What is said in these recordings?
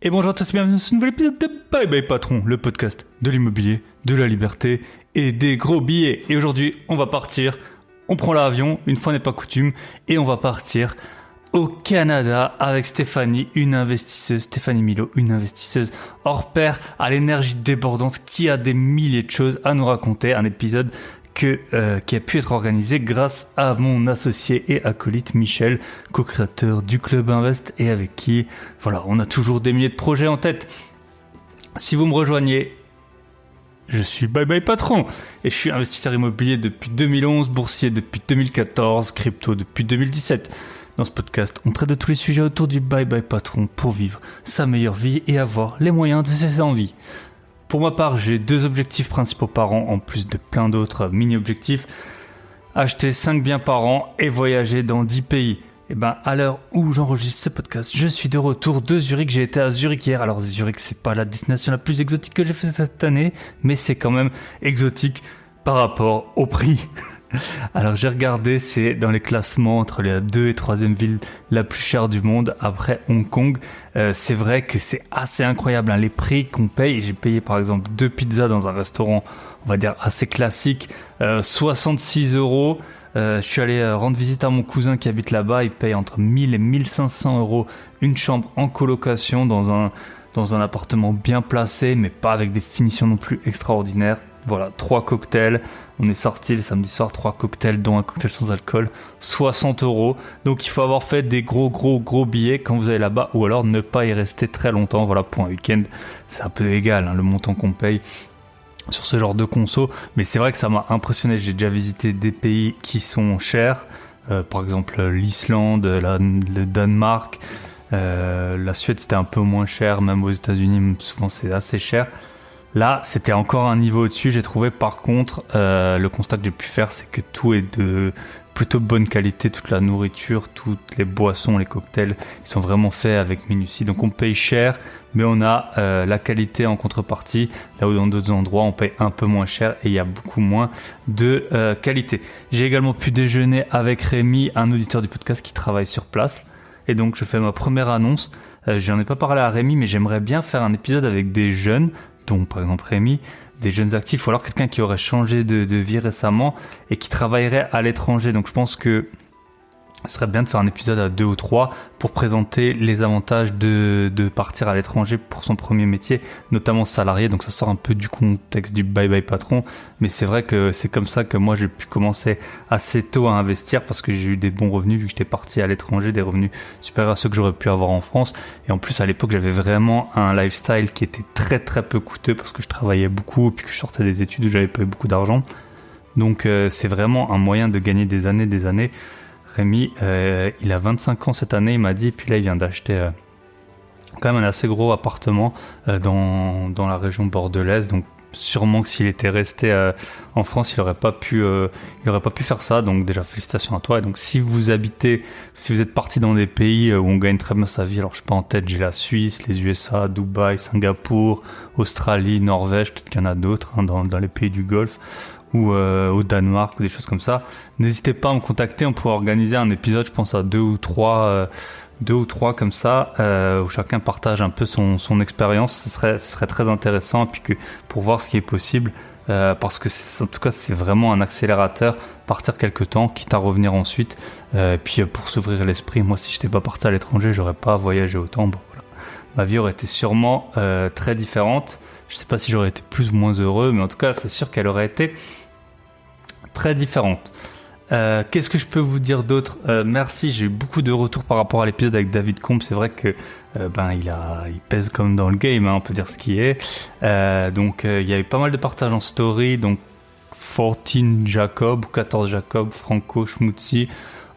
Et bonjour à tous, bienvenue dans ce nouvel épisode de Bye Bye Patron, le podcast de l'immobilier, de la liberté et des gros billets. Et aujourd'hui, on va partir, on prend l'avion, une fois n'est pas coutume, et on va partir au Canada avec Stéphanie, Stéphanie Milo, une investisseuse hors pair à l'énergie débordante qui a des milliers de choses à nous raconter. Un épisode qui a pu être organisé grâce à mon associé et acolyte Michel, co-créateur du Club Invest et avec qui, voilà, on a toujours des milliers de projets en tête. Si vous me rejoignez, je suis Bye Bye Patron et je suis investisseur immobilier depuis 2011, boursier depuis 2014, crypto depuis 2017. Dans ce podcast, on traite de tous les sujets autour du Bye Bye Patron pour vivre sa meilleure vie et avoir les moyens de ses envies. Pour ma part, j'ai 2 objectifs principaux par an, en plus de plein d'autres mini-objectifs. Acheter 5 biens par an et voyager dans 10 pays. Et ben, à l'heure où j'enregistre ce podcast, je suis de retour de Zurich. J'ai été à Zurich hier. Alors, Zurich, c'est pas la destination la plus exotique que j'ai fait cette année, mais c'est quand même exotique par rapport au prix. Alors j'ai regardé, c'est dans les classements entre la 2 et 3e ville la plus chère du monde après Hong Kong. C'est vrai que c'est assez incroyable les prix qu'on paye. J'ai payé par exemple 2 pizzas dans un restaurant, on va dire assez classique, 66 €. Je suis allé rendre visite à mon cousin qui habite là-bas. Il paye entre 1000 et 1500 € une chambre en colocation dans un appartement bien placé, mais pas avec des finitions non plus extraordinaires. Voilà, 3 cocktails. On est sorti le samedi soir, 3 cocktails, dont un cocktail sans alcool, 60 €. Donc il faut avoir fait des gros billets quand vous allez là-bas, ou alors ne pas y rester très longtemps. Voilà, pour un week-end, c'est un peu égal, le montant qu'on paye sur ce genre de conso. Mais c'est vrai que ça m'a impressionné. J'ai déjà visité des pays qui sont chers, par exemple l'Islande, le Danemark, la Suède c'était un peu moins cher, même aux États-Unis souvent c'est assez cher. Là, c'était encore un niveau au-dessus. J'ai trouvé, par contre, le constat que j'ai pu faire, c'est que tout est de plutôt bonne qualité. Toute la nourriture, toutes les boissons, les cocktails, ils sont vraiment faits avec minutie. Donc, on paye cher, mais on a la qualité en contrepartie. Là où dans d'autres endroits, on paye un peu moins cher et il y a beaucoup moins de qualité. J'ai également pu déjeuner avec Rémi, un auditeur du podcast qui travaille sur place. Et donc, je fais ma première annonce. J'en ai pas parlé à Rémi, mais j'aimerais bien faire un épisode avec des jeunes, dont par exemple Rémi, des jeunes actifs, ou alors quelqu'un qui aurait changé de vie récemment et qui travaillerait à l'étranger. Donc je pense que ce serait bien de faire un épisode à 2 ou 3 pour présenter les avantages de partir à l'étranger pour son premier métier, notamment salarié. Donc ça sort un peu du contexte du Bye Bye Patron, mais c'est vrai que c'est comme ça que moi j'ai pu commencer assez tôt à investir, parce que j'ai eu des bons revenus vu que j'étais parti à l'étranger, des revenus supérieurs à ceux que j'aurais pu avoir en France. Et en plus à l'époque j'avais vraiment un lifestyle qui était très peu coûteux, parce que je travaillais beaucoup et puis que je sortais des études où j'avais pas eu beaucoup d'argent. Donc c'est vraiment un moyen de gagner des années. Rémi, il a 25 ans cette année, il m'a dit, et puis là il vient d'acheter quand même un assez gros appartement dans la région bordelaise. Donc sûrement que s'il était resté en France, il aurait pas pu faire ça. Donc déjà félicitations à toi. Et donc si vous êtes parti dans des pays où on gagne très bien sa vie, alors je sais pas en tête, j'ai la Suisse, les USA, Dubaï, Singapour, Australie, Norvège, peut-être qu'il y en a d'autres dans les pays du Golfe, ou au Danemark, ou des choses comme ça. N'hésitez pas à me contacter, on pourrait organiser un épisode, je pense à 2 ou 3 comme ça, où chacun partage un peu son expérience. Ce serait très intéressant, puis que pour voir ce qui est possible, parce que en tout cas c'est vraiment un accélérateur, partir quelque temps, quitte à revenir ensuite, puis pour s'ouvrir l'esprit. Moi, si j'étais pas parti à l'étranger, j'aurais pas voyagé autant. Bon, voilà. Ma vie aurait été sûrement très différente. Je sais pas si j'aurais été plus ou moins heureux, mais en tout cas c'est sûr qu'elle aurait été très différente. Qu'est-ce que je peux vous dire d'autre? Merci, j'ai eu beaucoup de retours par rapport à l'épisode avec David Combe. C'est vrai que il pèse comme dans le game, on peut dire ce qui est. Donc il y a eu pas mal de partages en story. Donc 14 Jacob, 14 Jacob, Franco Schmutzi,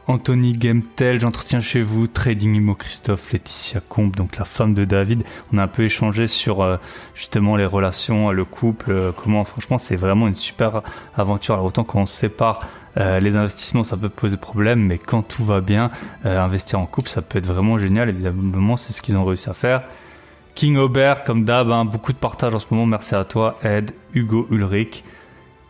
Anthony Gemtel, j'entretiens chez vous, Trading Imo Christophe, Laetitia Combe, donc la femme de David. On a un peu échangé sur justement les relations, le couple, comment. Franchement, c'est vraiment une super aventure. Alors autant quand on se sépare, les investissements ça peut poser problème, mais quand tout va bien, investir en couple ça peut être vraiment génial. Évidemment, c'est ce qu'ils ont réussi à faire. King Aubert, comme d'hab, beaucoup de partage en ce moment. Merci à toi, Ed, Hugo, Ulrich.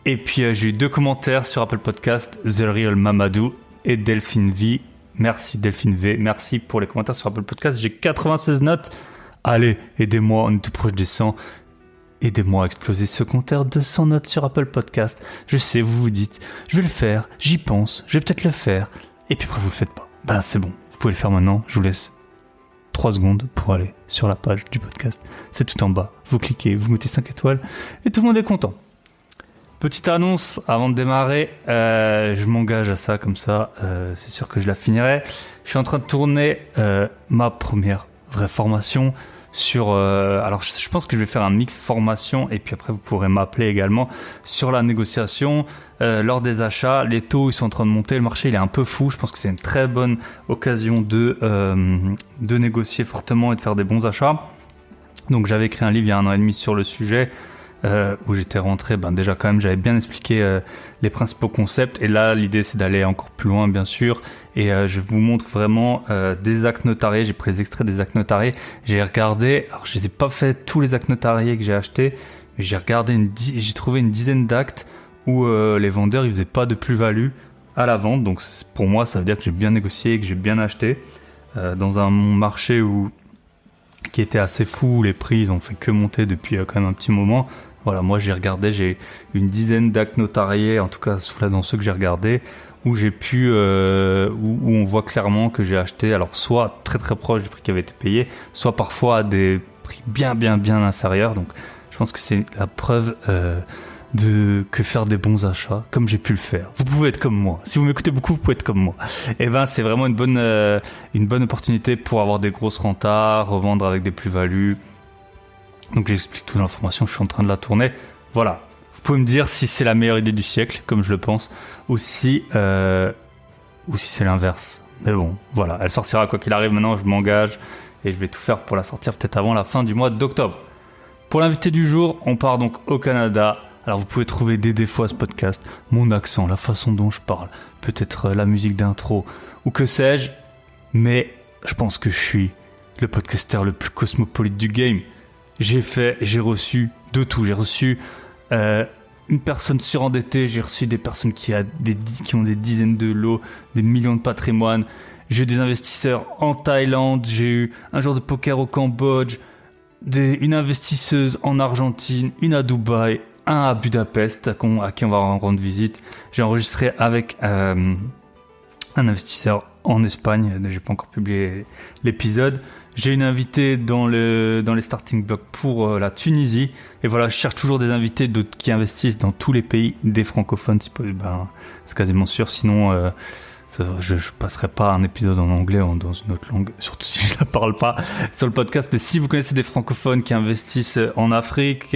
Et puis j'ai eu 2 commentaires sur Apple Podcast, The Real Mamadou et Delphine V. Merci Delphine V, merci pour les commentaires sur Apple Podcast. J'ai 96 notes Allez, aidez-moi, on est tout proche des 100. Aidez-moi à exploser ce compteur de 100 notes sur Apple Podcast. Je sais, vous vous dites, je vais le faire, j'y pense, je vais peut-être le faire. Et puis après, vous le faites pas. Ben c'est bon, vous pouvez le faire maintenant. Je vous laisse 3 secondes pour aller sur la page du podcast. C'est tout en bas. Vous cliquez, vous mettez 5 étoiles et tout le monde est content. Petite annonce avant de démarrer, je m'engage à ça comme ça, c'est sûr que je la finirai. Je suis en train de tourner ma première vraie formation sur... alors je pense que je vais faire un mix formation et puis après vous pourrez m'appeler également sur la négociation lors des achats. Les taux ils sont en train de monter, le marché il est un peu fou, je pense que c'est une très bonne occasion de négocier fortement et de faire des bons achats. Donc j'avais écrit un livre il y a 1 an et demi sur le sujet. Où j'étais rentré, déjà quand même j'avais bien expliqué les principaux concepts et là l'idée c'est d'aller encore plus loin bien sûr et je vous montre vraiment des actes notariés. J'ai pris les extraits des actes notariés, j'ai regardé, alors je les ai pas fait tous les actes notariés que j'ai achetés, mais j'ai regardé j'ai trouvé une dizaine d'actes où les vendeurs ils faisaient pas de plus-value à la vente, donc pour moi ça veut dire que j'ai bien négocié et que j'ai bien acheté dans un marché qui était assez fou, les prix ils ont fait que monter depuis quand même un petit moment. Voilà, moi j'ai regardé, j'ai une dizaine d'actes notariés, en tout cas dans ceux que j'ai regardés, où j'ai pu, où on voit clairement que j'ai acheté, alors soit très très proche du prix qui avait été payé, soit parfois à des prix bien inférieurs. Donc je pense que c'est la preuve que faire des bons achats, comme j'ai pu le faire. Vous pouvez être comme moi. Si vous m'écoutez beaucoup, vous pouvez être comme moi. Et c'est vraiment une bonne opportunité pour avoir des grosses rentas, revendre avec des plus-values. Donc j'explique toute l'information, je suis en train de la tourner. Voilà, vous pouvez me dire si c'est la meilleure idée du siècle, comme je le pense, ou si c'est l'inverse. Mais bon, voilà, elle sortira quoi qu'il arrive. Maintenant, je m'engage et je vais tout faire pour la sortir peut-être avant la fin du mois d'octobre. Pour l'invité du jour, on part donc au Canada. Alors vous pouvez trouver des défauts à ce podcast, mon accent, la façon dont je parle, peut-être la musique d'intro, ou que sais-je, mais je pense que je suis le podcasteur le plus cosmopolite du game. J'ai reçu de tout. J'ai reçu une personne surendettée, j'ai reçu des personnes qui ont des dizaines de lots, des millions de patrimoine. J'ai eu des investisseurs en Thaïlande, j'ai eu un joueur de poker au Cambodge, une investisseuse en Argentine, une à Dubaï, un à Budapest à qui on va rendre visite. J'ai enregistré avec un investisseur en Espagne, j'ai pas encore publié l'épisode. J'ai une invitée dans les starting blocks pour la Tunisie. Et voilà, je cherche toujours des invités qui investissent dans tous les pays des francophones. C'est quasiment sûr, sinon je passerai pas un épisode en anglais ou dans une autre langue, surtout si je la parle pas sur le podcast. Mais si vous connaissez des francophones qui investissent en Afrique,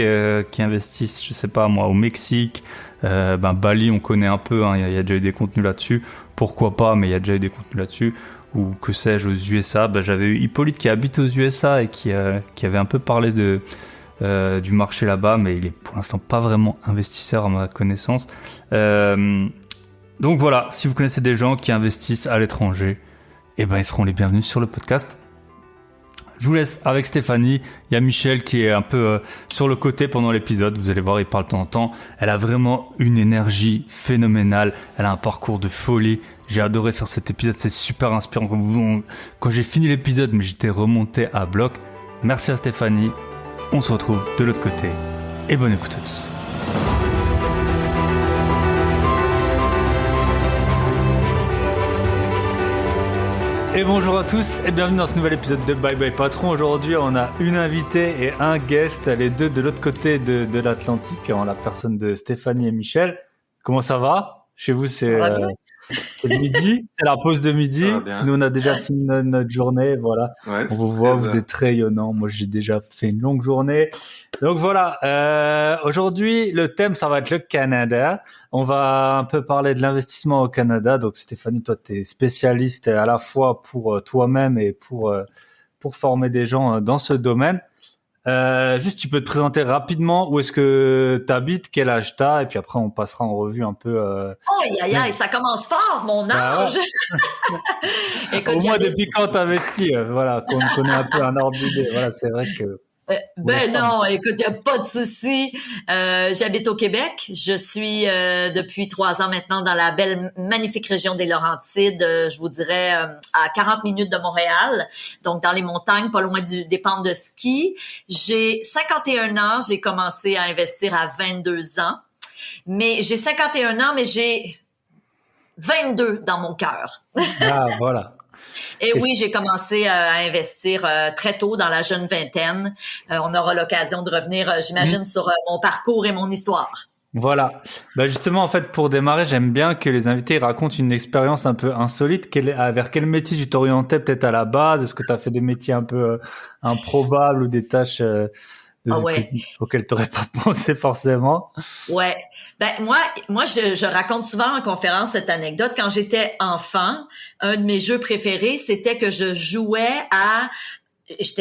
qui investissent, je sais pas moi, au Mexique, Bali, on connaît un peu, hein, y a déjà eu des contenus là-dessus. Pourquoi pas, mais il y a déjà eu des contenus là-dessus. Ou que sais-je, aux USA, j'avais eu Hippolyte qui habite aux USA et qui avait un peu parlé du marché là-bas, mais il est pour l'instant pas vraiment investisseur à ma connaissance. Donc voilà, si vous connaissez des gens qui investissent à l'étranger, ils seront les bienvenus sur le podcast. Je vous laisse avec Stéphanie. Il y a Michel qui est un peu sur le côté pendant l'épisode. Vous allez voir, il parle de temps en temps. Elle a vraiment une énergie phénoménale. Elle a un parcours de folie. J'ai adoré faire cet épisode. C'est super inspirant. Quand j'ai fini l'épisode, mais j'étais remonté à bloc. Merci à Stéphanie. On se retrouve de l'autre côté. Et bonne écoute à tous. Et bonjour à tous et bienvenue dans ce nouvel épisode de Bye Bye Patron. Aujourd'hui, on a une invitée et un guest, les deux de l'autre côté de l'Atlantique, en la personne de Stéphanie et Michel. Comment ça va ? Chez vous, c'est le midi, c'est la pause de midi. Nous, on a déjà fini notre journée, voilà. Ouais, on vous voit, vous êtes rayonnants. Moi, j'ai déjà fait une longue journée. Donc voilà, aujourd'hui, le thème, ça va être le Canada. On va un peu parler de l'investissement au Canada. Donc Stéphanie, toi, tu es spécialiste à la fois pour toi-même et pour former des gens dans ce domaine. Juste, tu peux te présenter rapidement où est-ce que tu habites, quel âge tu as, et puis après, on passera en revue un peu... ça commence fort, mon âge! Ouais. Écoute, au moins, depuis quand t'investis, voilà, qu'on connaît un peu un ordre d'idée. Voilà, c'est vrai que... Non, écoute, y a pas de souci. J'habite au Québec. Je suis depuis 3 ans maintenant dans la belle, magnifique région des Laurentides. Je vous dirais à 40 minutes de Montréal, donc dans les montagnes, pas loin des pentes de ski. J'ai 51 ans. J'ai commencé à investir à 22 ans. Mais j'ai 51 ans, mais j'ai 22 dans mon cœur. Ah, voilà. Et oui, j'ai commencé à investir très tôt, dans la jeune vingtaine. On aura l'occasion de revenir, j'imagine, sur mon parcours et mon histoire. Voilà. Bah justement, en fait, pour démarrer, j'aime bien que les invités racontent une expérience un peu insolite. Vers quel métier tu t'orientais peut-être à la base? Est-ce que tu as fait des métiers un peu improbables ou des tâches auxquelles tu n'aurais pas pensé forcément? Ouais. Ben moi, je raconte souvent en conférence cette anecdote. Quand j'étais enfant, un de mes jeux préférés, c'était que j'étais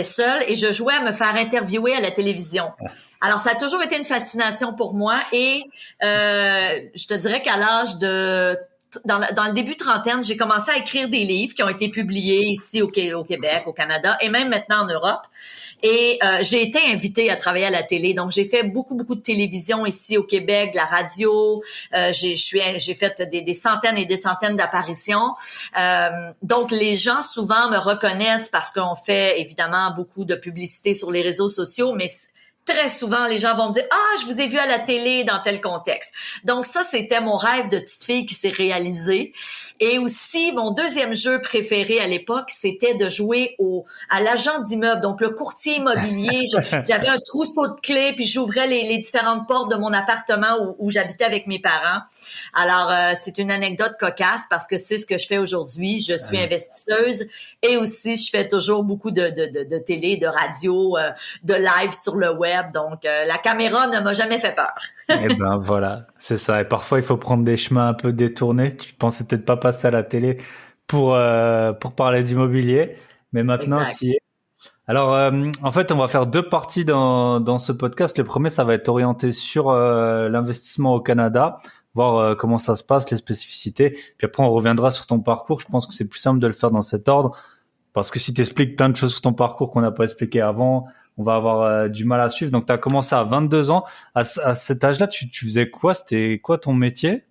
seule et je jouais à me faire interviewer à la télévision. Alors, ça a toujours été une fascination pour moi et je te dirais qu'à l'âge de dans le début trentaine, j'ai commencé à écrire des livres qui ont été publiés ici au Québec, au Canada et même maintenant en Europe. Et j'ai été invitée à travailler à la télé. Donc, j'ai fait beaucoup de télévision ici au Québec, de la radio. J'ai fait des centaines et des centaines d'apparitions. Donc, les gens souvent me reconnaissent parce qu'on fait évidemment beaucoup de publicité sur les réseaux sociaux, mais très souvent, les gens vont me dire « Ah, je vous ai vu à la télé dans tel contexte. » Donc ça, c'était mon rêve de petite fille qui s'est réalisé. Et aussi, mon deuxième jeu préféré à l'époque, c'était de jouer à l'agent d'immeuble, donc le courtier immobilier. J'avais un trousseau de clés, puis j'ouvrais les différentes portes de mon appartement où j'habitais avec mes parents. Alors, c'est une anecdote cocasse parce que c'est ce que je fais aujourd'hui. Je suis investisseuse et aussi, je fais toujours beaucoup de télé, de radio, de live sur le web. Donc, la caméra ne m'a jamais fait peur. Eh ben voilà, c'est ça. Et parfois, il faut prendre des chemins un peu détournés. Tu pensais peut-être pas passer à la télé pour parler d'immobilier, mais maintenant, tu y es. Alors, en fait, on va faire 2 parties dans ce podcast. Le premier, ça va être orienté sur l'investissement au Canada, voir comment ça se passe, les spécificités. Puis après, on reviendra sur ton parcours. Je pense que c'est plus simple de le faire dans cet ordre. Parce que si tu expliques plein de choses sur ton parcours qu'on n'a pas expliqué avant, on va avoir du mal à suivre. Donc, tu as commencé à 22 ans. À cet âge-là, tu faisais quoi? C'était quoi ton métier?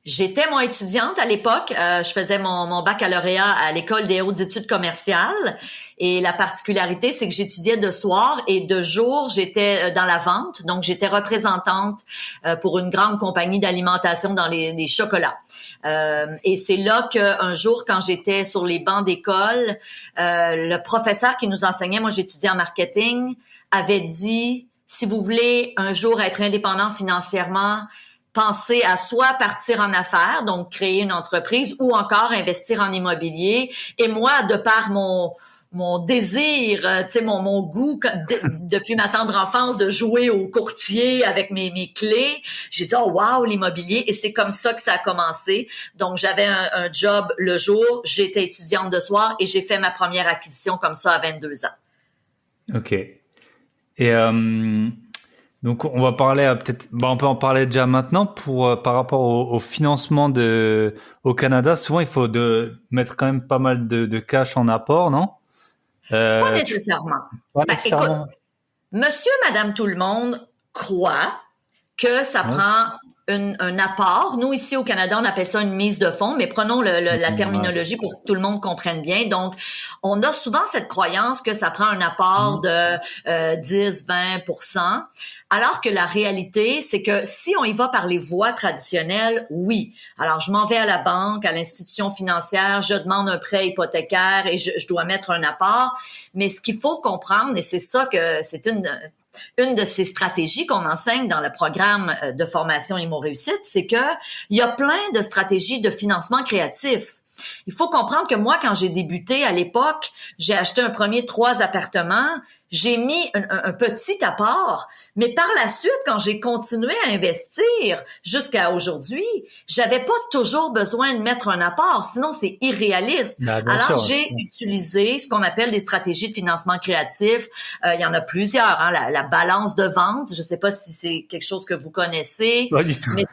J'étais étudiante à l'époque. Je faisais mon baccalauréat à l'École des hautes études commerciales. Et la particularité, c'est que j'étudiais de soir et de jour, j'étais dans la vente. Donc, j'étais représentante pour une grande compagnie d'alimentation dans les chocolats. Et c'est là qu'un jour, quand j'étais sur les bancs d'école, le professeur qui nous enseignait, moi j'étudiais en marketing, avait dit, si vous voulez un jour être indépendant financièrement, pensez à soit partir en affaires, donc créer une entreprise, ou encore investir en immobilier. Et moi, de par mon désir, tu sais, mon goût depuis ma tendre enfance de jouer au courtier avec mes clés, j'ai dit oh wow, l'immobilier, et c'est comme ça que ça a commencé. Donc j'avais un job le jour, j'étais étudiante de soir et j'ai fait ma première acquisition comme ça à 22 ans. OK. Et donc on va parler on peut en parler déjà maintenant par rapport au financement au Canada. Souvent il faut mettre quand même pas mal de cash en apport, non? Pas nécessairement. Écoute, monsieur, madame, tout le monde croit que ça prend un apport. Nous, ici au Canada, on appelle ça une mise de fonds, mais prenons la terminologie pour que tout le monde comprenne bien. Donc, on a souvent cette croyance que ça prend un apport de 10-20%, alors que la réalité, c'est que si on y va par les voies traditionnelles, oui. Alors, je m'en vais à la banque, à l'institution financière, je demande un prêt hypothécaire et je dois mettre un apport. Mais ce qu'il faut comprendre, et c'est ça que c'est une de ces stratégies qu'on enseigne dans le programme de formation Immo Réussite, c'est que il y a plein de stratégies de financement créatif. Il faut comprendre que moi, quand j'ai débuté à l'époque, j'ai acheté un premier 3 appartements, j'ai mis un petit apport, mais par la suite, quand j'ai continué à investir jusqu'à aujourd'hui, j'avais pas toujours besoin de mettre un apport, sinon c'est irréaliste. Alors, j'ai utilisé ce qu'on appelle des stratégies de financement créatif. Il y en a plusieurs, hein, la balance de vente. Je sais pas si c'est quelque chose que vous connaissez, pas du tout. Mais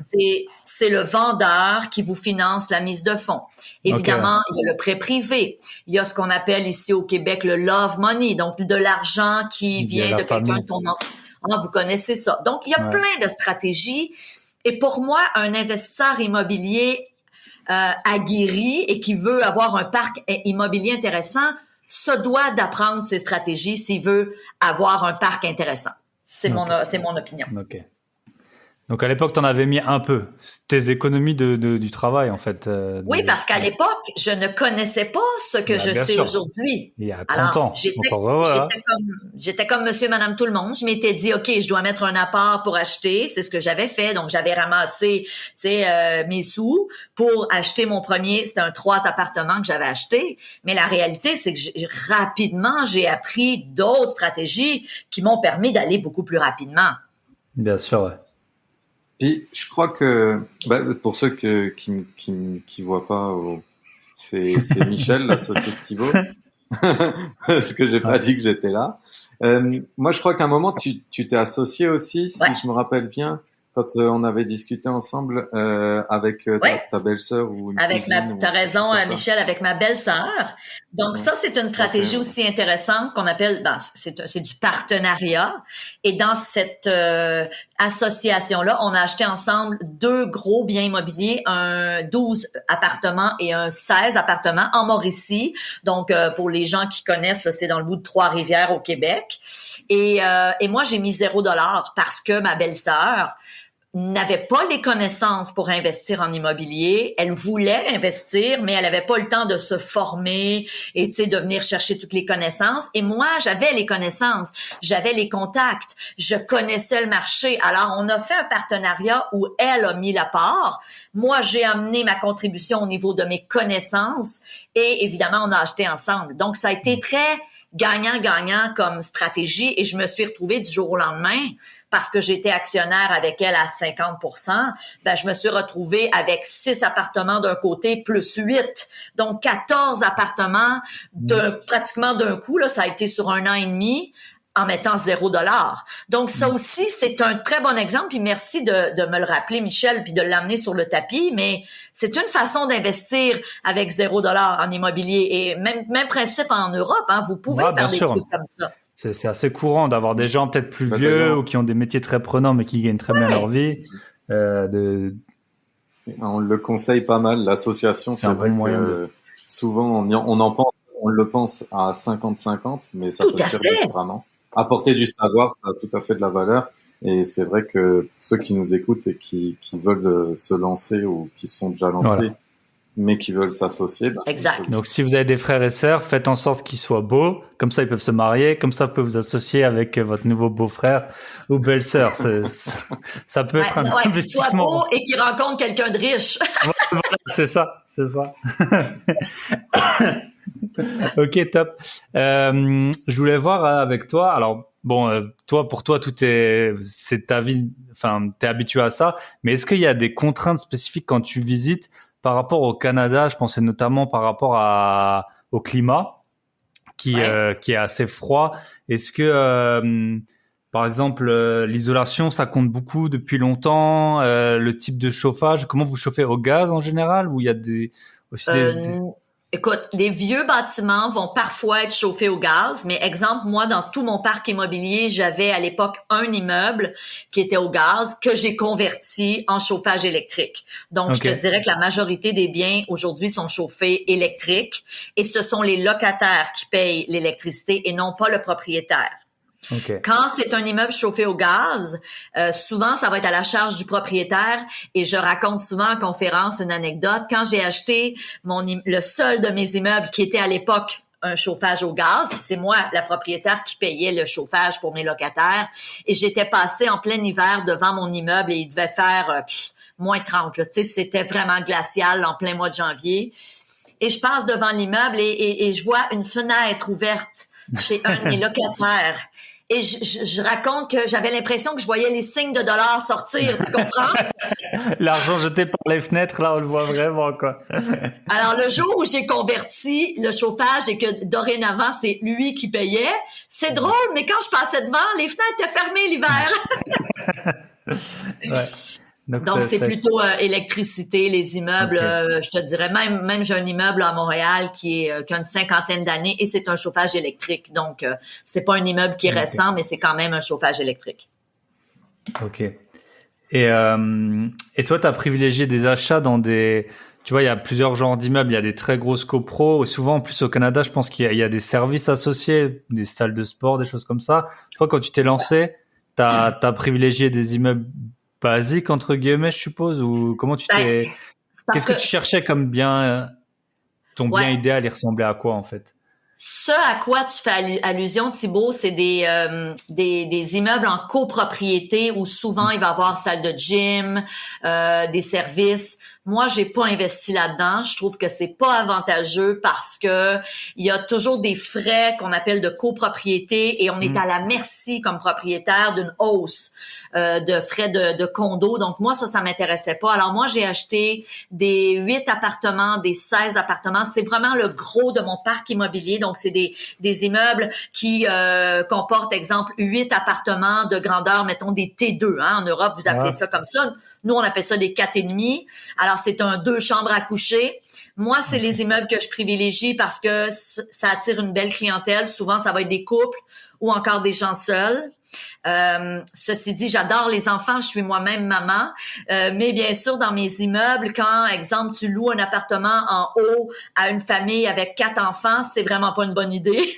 c'est le vendeur qui vous finance la mise de fonds. Et évidemment, il y a le prêt privé. Il y a ce qu'on appelle ici au Québec le love money, donc de l'argent qui vient de quelqu'un de ton enfant. Vous connaissez ça. Donc, il y a plein de stratégies. Et pour moi, un investisseur immobilier aguerri et qui veut avoir un parc immobilier intéressant se doit d'apprendre ces stratégies s'il veut avoir un parc intéressant. C'est mon opinion. OK. Donc, à l'époque, tu en avais mis un peu. Tes économies du travail, en fait. Oui, parce qu'à l'époque, je ne connaissais pas ce que je sais aujourd'hui. Il y a 30 ans. J'étais comme monsieur, madame, tout le monde. Je m'étais dit, OK, je dois mettre un apport pour acheter. C'est ce que j'avais fait. Donc, j'avais ramassé, mes sous pour acheter mon premier. C'était un 3 appartements que j'avais acheté. Mais la réalité, c'est que rapidement, j'ai appris d'autres stratégies qui m'ont permis d'aller beaucoup plus rapidement. Bien sûr, ouais. Puis, je crois que, pour ceux qui voient pas, c'est Michel, l'associé de Thibaut. Parce que j'ai pas dit que j'étais là. Moi, je crois qu'à un moment, tu t'es associé aussi, si je me rappelle bien, quand on avait discuté ensemble avec ta belle-sœur ou une cousine. T'as raison, Michel, avec ma belle-sœur. Donc ça, c'est une stratégie aussi intéressante qu'on appelle, c'est du partenariat. Et dans cette association-là, on a acheté ensemble 2 gros biens immobiliers, un 12 appartements et un 16 appartements en Mauricie. Donc pour les gens qui connaissent, là, c'est dans le bout de Trois-Rivières au Québec. Et moi, j'ai mis $0 parce que ma belle-sœur n'avait pas les connaissances pour investir en immobilier. Elle voulait investir, mais elle avait pas le temps de se former et, de venir chercher toutes les connaissances. Et moi, j'avais les connaissances, j'avais les contacts, je connaissais le marché. Alors, on a fait un partenariat où elle a mis la part. Moi, j'ai amené ma contribution au niveau de mes connaissances et évidemment, on a acheté ensemble. Donc, ça a été très gagnant-gagnant comme stratégie et je me suis retrouvée du jour au lendemain parce que j'étais actionnaire avec elle à 50%, je me suis retrouvée avec 6 appartements d'un côté plus 8. Donc, 14 appartements pratiquement d'un coup, là, ça a été sur 1 an et demi en mettant $0. Donc, ça aussi, c'est un très bon exemple. Puis merci de me le rappeler, Michel, puis de l'amener sur le tapis. Mais c'est une façon d'investir avec $0 en immobilier. Et même principe en Europe, hein, vous pouvez faire des trucs comme ça. C'est assez courant d'avoir des gens peut-être plus vieux ou qui ont des métiers très prenants, mais qui gagnent très bien leur vie. On le conseille pas mal. L'association, c'est vrai que souvent, on le pense à 50-50, mais ça peut se faire vraiment. Apporter du savoir, ça a tout à fait de la valeur. Et c'est vrai que pour ceux qui nous écoutent et qui veulent se lancer ou qui se sont déjà lancés, mais qui veulent s'associer. Exact. Donc, si vous avez des frères et sœurs, faites en sorte qu'ils soient beaux. Comme ça, ils peuvent se marier. Comme ça, vous pouvez vous associer avec votre nouveau beau-frère ou belle-sœur. Ça peut être un investissement. Qu'ils soient beaux et qu'ils rencontrent quelqu'un de riche. Voilà, c'est ça. Ok, top. Je voulais voir avec toi. Alors, pour toi, c'est ta vie. Enfin, t'es habitué à ça. Mais est-ce qu'il y a des contraintes spécifiques quand tu visites par rapport au Canada? Je pensais notamment par rapport au climat qui est assez froid. Est-ce que, par exemple, l'isolation, ça compte beaucoup depuis longtemps? Le type de chauffage, comment vous chauffez au gaz en général? Ou il y a Écoute, les vieux bâtiments vont parfois être chauffés au gaz, mais exemple, moi, dans tout mon parc immobilier, j'avais à l'époque un immeuble qui était au gaz que j'ai converti en chauffage électrique. Donc, je te dirais que la majorité des biens aujourd'hui sont chauffés électriques et ce sont les locataires qui payent l'électricité et non pas le propriétaire. Okay. Quand c'est un immeuble chauffé au gaz, souvent, ça va être à la charge du propriétaire. Et je raconte souvent en conférence une anecdote. Quand j'ai acheté le seul de mes immeubles qui était à l'époque un chauffage au gaz, c'est moi, la propriétaire, qui payais le chauffage pour mes locataires. Et j'étais passée en plein hiver devant mon immeuble et il devait faire moins 30. Là. Tu sais, c'était vraiment glacial en plein mois de janvier. Et je passe devant l'immeuble et je vois une fenêtre ouverte chez un de mes locataires. Et je raconte que j'avais l'impression que je voyais les signes de dollars sortir, tu comprends? L'argent jeté par les fenêtres, là, on le voit vraiment, quoi. Alors, le jour où j'ai converti le chauffage et que dorénavant, c'est lui qui payait, c'est drôle, mais quand je passais devant, les fenêtres étaient fermées l'hiver. Donc, c'est plutôt électricité, les immeubles. Okay. Je te dirais, même j'ai un immeuble à Montréal qui a une 50aine d'années et c'est un chauffage électrique. Donc, c'est pas un immeuble qui est récent, mais c'est quand même un chauffage électrique. OK. Et toi, tu as privilégié des achats dans des... Tu vois, il y a plusieurs genres d'immeubles. Il y a des très grosses copros. Souvent, en plus, au Canada, je pense qu'il y a des services associés, des salles de sport, des choses comme ça. Toi, quand tu t'es lancé, t'as privilégié des immeubles basiques, entre guillemets, je suppose, ou comment tu t'es... Qu'est-ce que tu cherchais comme bien... ton bien idéal, il ressemblait à quoi, en fait? Ce à quoi tu fais allusion, Thibaut, c'est des immeubles en copropriété où souvent il va y avoir salle de gym, des services. Moi, j'ai pas investi là-dedans. Je trouve que c'est pas avantageux parce que il y a toujours des frais qu'on appelle de copropriété et on est à la merci comme propriétaire d'une hausse de frais de condo. Donc moi, ça m'intéressait pas. Alors moi, j'ai acheté des 8 appartements, des 16 appartements. C'est vraiment le gros de mon parc immobilier. Donc c'est des immeubles qui comportent, exemple, 8 appartements de grandeur, mettons des T2. Hein, en Europe, vous appelez ça comme ça. Nous, on appelle ça des 4,5. Alors, c'est un 2 chambres à coucher. Moi, c'est les immeubles que je privilégie parce que ça attire une belle clientèle. Souvent, ça va être des couples ou encore des gens seuls. Ceci dit, j'adore les enfants, je suis moi-même maman, mais bien sûr, dans mes immeubles, quand, exemple, tu loues un appartement en haut à une famille avec 4 enfants, c'est vraiment pas une bonne idée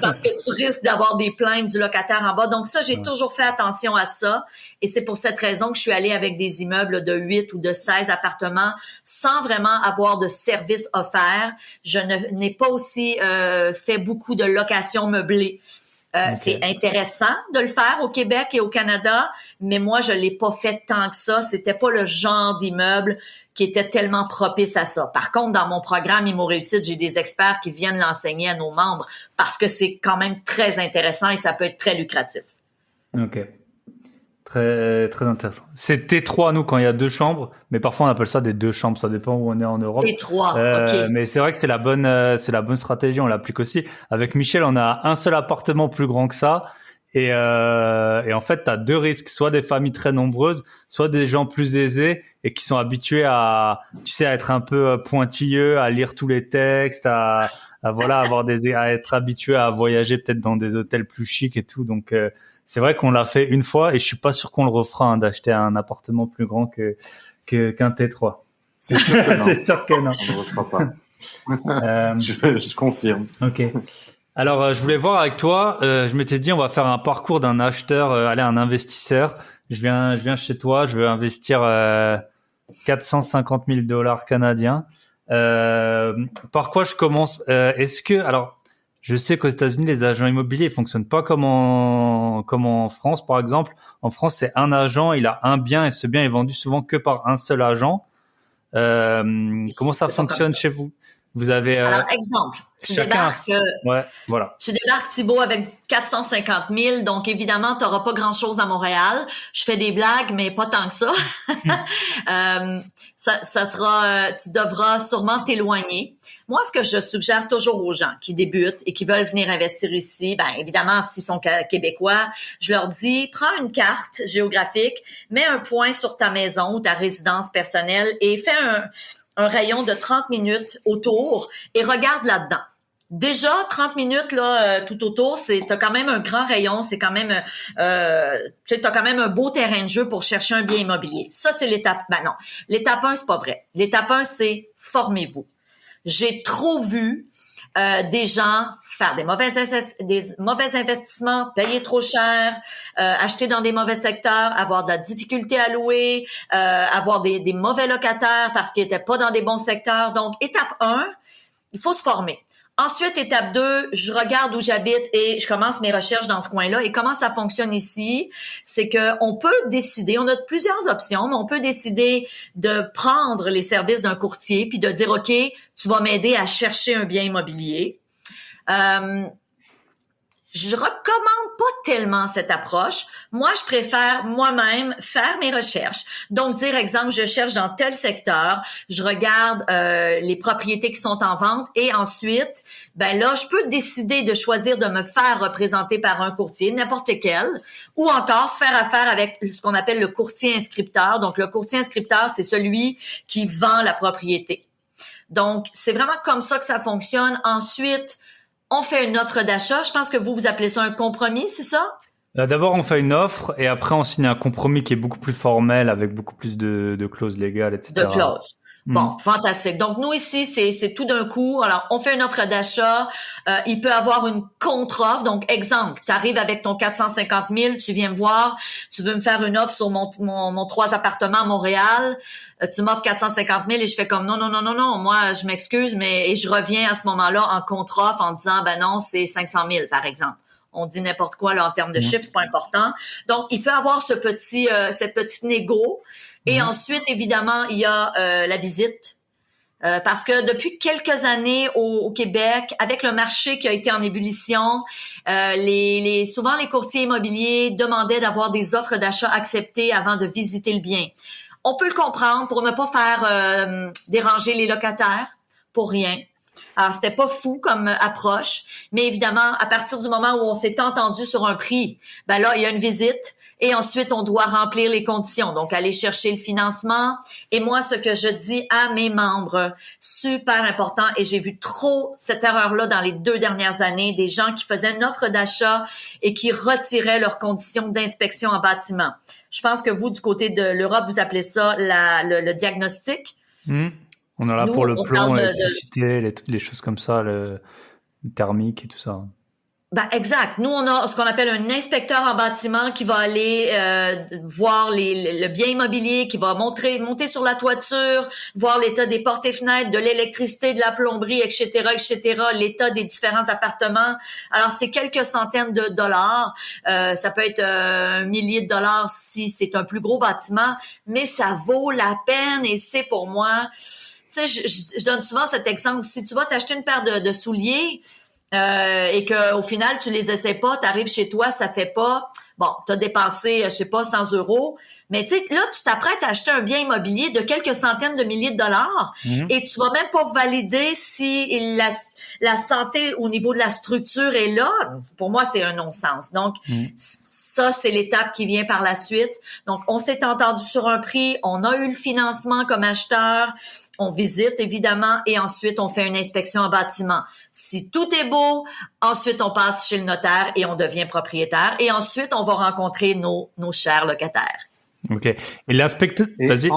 parce que tu risques d'avoir des plaintes du locataire en bas. Donc ça, j'ai toujours fait attention à ça et c'est pour cette raison que je suis allée avec des immeubles de 8 ou de 16 appartements sans vraiment avoir de services offerts. Je n'ai pas aussi fait beaucoup de locations meublées. Okay. C'est intéressant de le faire au Québec et au Canada, mais moi, je l'ai pas fait tant que ça. C'était pas le genre d'immeuble qui était tellement propice à ça. Par contre, dans mon programme Immo Réussite, j'ai des experts qui viennent l'enseigner à nos membres parce que c'est quand même très intéressant et ça peut être très lucratif. OK. Très, très intéressant. C'est T3, nous, quand il y a 2 chambres, mais parfois on appelle ça des 2 chambres, ça dépend où on est en Europe. T3, OK. Mais c'est vrai que c'est la bonne stratégie, on l'applique aussi. Avec Michel, on a un seul appartement plus grand que ça. Et en fait, tu as 2 risques, soit des familles très nombreuses, soit des gens plus aisés et qui sont habitués à être un peu pointilleux, à lire tous les textes, à être habitués à voyager peut-être dans des hôtels plus chics et tout. Donc, c'est vrai qu'on l'a fait une fois et je suis pas sûr qu'on le refera, d'acheter un appartement plus grand qu'un T3. C'est sûr que non. C'est sûr que non. On ne le refera pas. Je confirme. OK. Alors, je voulais voir avec toi, je m'étais dit on va faire un parcours d'un acheteur, un investisseur. Je viens chez toi, je veux investir 450 000 $ canadiens. Par quoi je commence? Je sais qu'aux États-Unis, les agents immobiliers, ils fonctionnent pas comme en France, par exemple. En France, c'est un agent, il a un bien et ce bien est vendu souvent que par un seul agent. Comment ça fonctionne chez vous? Vous avez alors, exemple, tu débarques, tu débarques, Thibaut, avec 450 000, donc évidemment, tu n'auras pas grand-chose à Montréal. Je fais des blagues, mais pas tant que ça. Ça sera, tu devras sûrement t'éloigner. Moi, ce que je suggère toujours aux gens qui débutent et qui veulent venir investir ici, ben évidemment, s'ils sont québécois, je leur dis, prends une carte géographique, mets un point sur ta maison ou ta résidence personnelle et fais un rayon de 30 minutes autour et regarde là-dedans. Déjà, 30 minutes là tout autour, t'as quand même un grand rayon, c'est quand même t'as quand même un beau terrain de jeu pour chercher un bien immobilier. Ça, c'est l'étape. Ben non, l'étape 1, c'est pas vrai. L'étape 1, c'est formez-vous. J'ai trop vu des gens faire des mauvais investissements, payer trop cher, acheter dans des mauvais secteurs, avoir de la difficulté à louer, avoir des mauvais locataires parce qu'ils étaient pas dans des bons secteurs. Donc, étape 1, il faut se former. Ensuite, étape 2, je regarde où j'habite et je commence mes recherches dans ce coin-là. Et comment ça fonctionne ici, c'est que on peut décider, on a plusieurs options, mais on peut décider de prendre les services d'un courtier puis de dire, OK, tu vas m'aider à chercher un bien immobilier. je recommande pas tellement cette approche. Moi, je préfère moi-même faire mes recherches. Donc, dire, exemple, je cherche dans tel secteur, je regarde les propriétés qui sont en vente et ensuite, ben là, je peux décider de choisir de me faire représenter par un courtier, n'importe quel, ou encore faire affaire avec ce qu'on appelle le courtier inscripteur. Donc, le courtier inscripteur, c'est celui qui vend la propriété. Donc, c'est vraiment comme ça que ça fonctionne. Ensuite, on fait une offre d'achat. Je pense que vous appelez ça un compromis, c'est ça? D'abord, on fait une offre et après, on signe un compromis qui est beaucoup plus formel avec beaucoup plus de clauses légales, etc. De clauses. Bon, fantastique. Donc, nous, ici, c'est tout d'un coup. Alors, on fait une offre d'achat. Il peut avoir une contre-offre. Donc, exemple, tu arrives avec ton 450 000, tu viens me voir, tu veux me faire une offre sur mon 3 appartements à Montréal. Tu m'offres 450 000 et je fais comme non, moi, je m'excuse, mais et je reviens à ce moment-là en contre-offre en disant, ben non, c'est 500 000, par exemple. On dit n'importe quoi là en termes de chiffres, c'est pas important. Donc, il peut avoir cette petite négo. Et ensuite, évidemment, il y a la visite. Parce que depuis quelques années au Québec, avec le marché qui a été en ébullition, souvent les courtiers immobiliers demandaient d'avoir des offres d'achat acceptées avant de visiter le bien. On peut le comprendre pour ne pas faire déranger les locataires pour rien. Alors, c'était pas fou comme approche, mais évidemment, à partir du moment où on s'est entendu sur un prix, ben là, il y a une visite et ensuite, on doit remplir les conditions. Donc, aller chercher le financement. Et moi, ce que je dis à mes membres, super important, et j'ai vu trop cette erreur-là dans les 2 dernières années, des gens qui faisaient une offre d'achat et qui retiraient leurs conditions d'inspection en bâtiment. Je pense que vous, du côté de l'Europe, vous appelez ça le diagnostic. On est là pour le plan, l'électricité, les choses comme ça, le thermique et tout ça. Ben exact. Nous, on a ce qu'on appelle un inspecteur en bâtiment qui va aller voir le bien immobilier, qui va monter sur la toiture, voir l'état des portes et fenêtres, de l'électricité, de la plomberie, etc., l'état des différents appartements. Alors, c'est quelques centaines de dollars. Ça peut être un millier de dollars si c'est un plus gros bâtiment, mais ça vaut la peine et c'est pour moi... Tu sais, je donne souvent cet exemple. Si tu vas t'acheter une paire de souliers... et que au final tu les essaies pas, t'arrives chez toi, ça fait pas. Bon, t'as dépensé, je sais pas, 100 €, mais tu sais, là, tu t'apprêtes à acheter un bien immobilier de quelques centaines de milliers de dollars et tu vas même pas valider si la santé au niveau de la structure est là. Pour moi, c'est un non-sens. Donc, ça, c'est l'étape qui vient par la suite. Donc, on s'est entendu sur un prix, on a eu le financement comme acheteur, on visite évidemment et ensuite on fait une inspection en bâtiment. Si tout est beau, ensuite on passe chez le notaire et on devient propriétaire et ensuite on va rencontrer nos chers locataires. Ok. Et l'inspecteur, vas-y.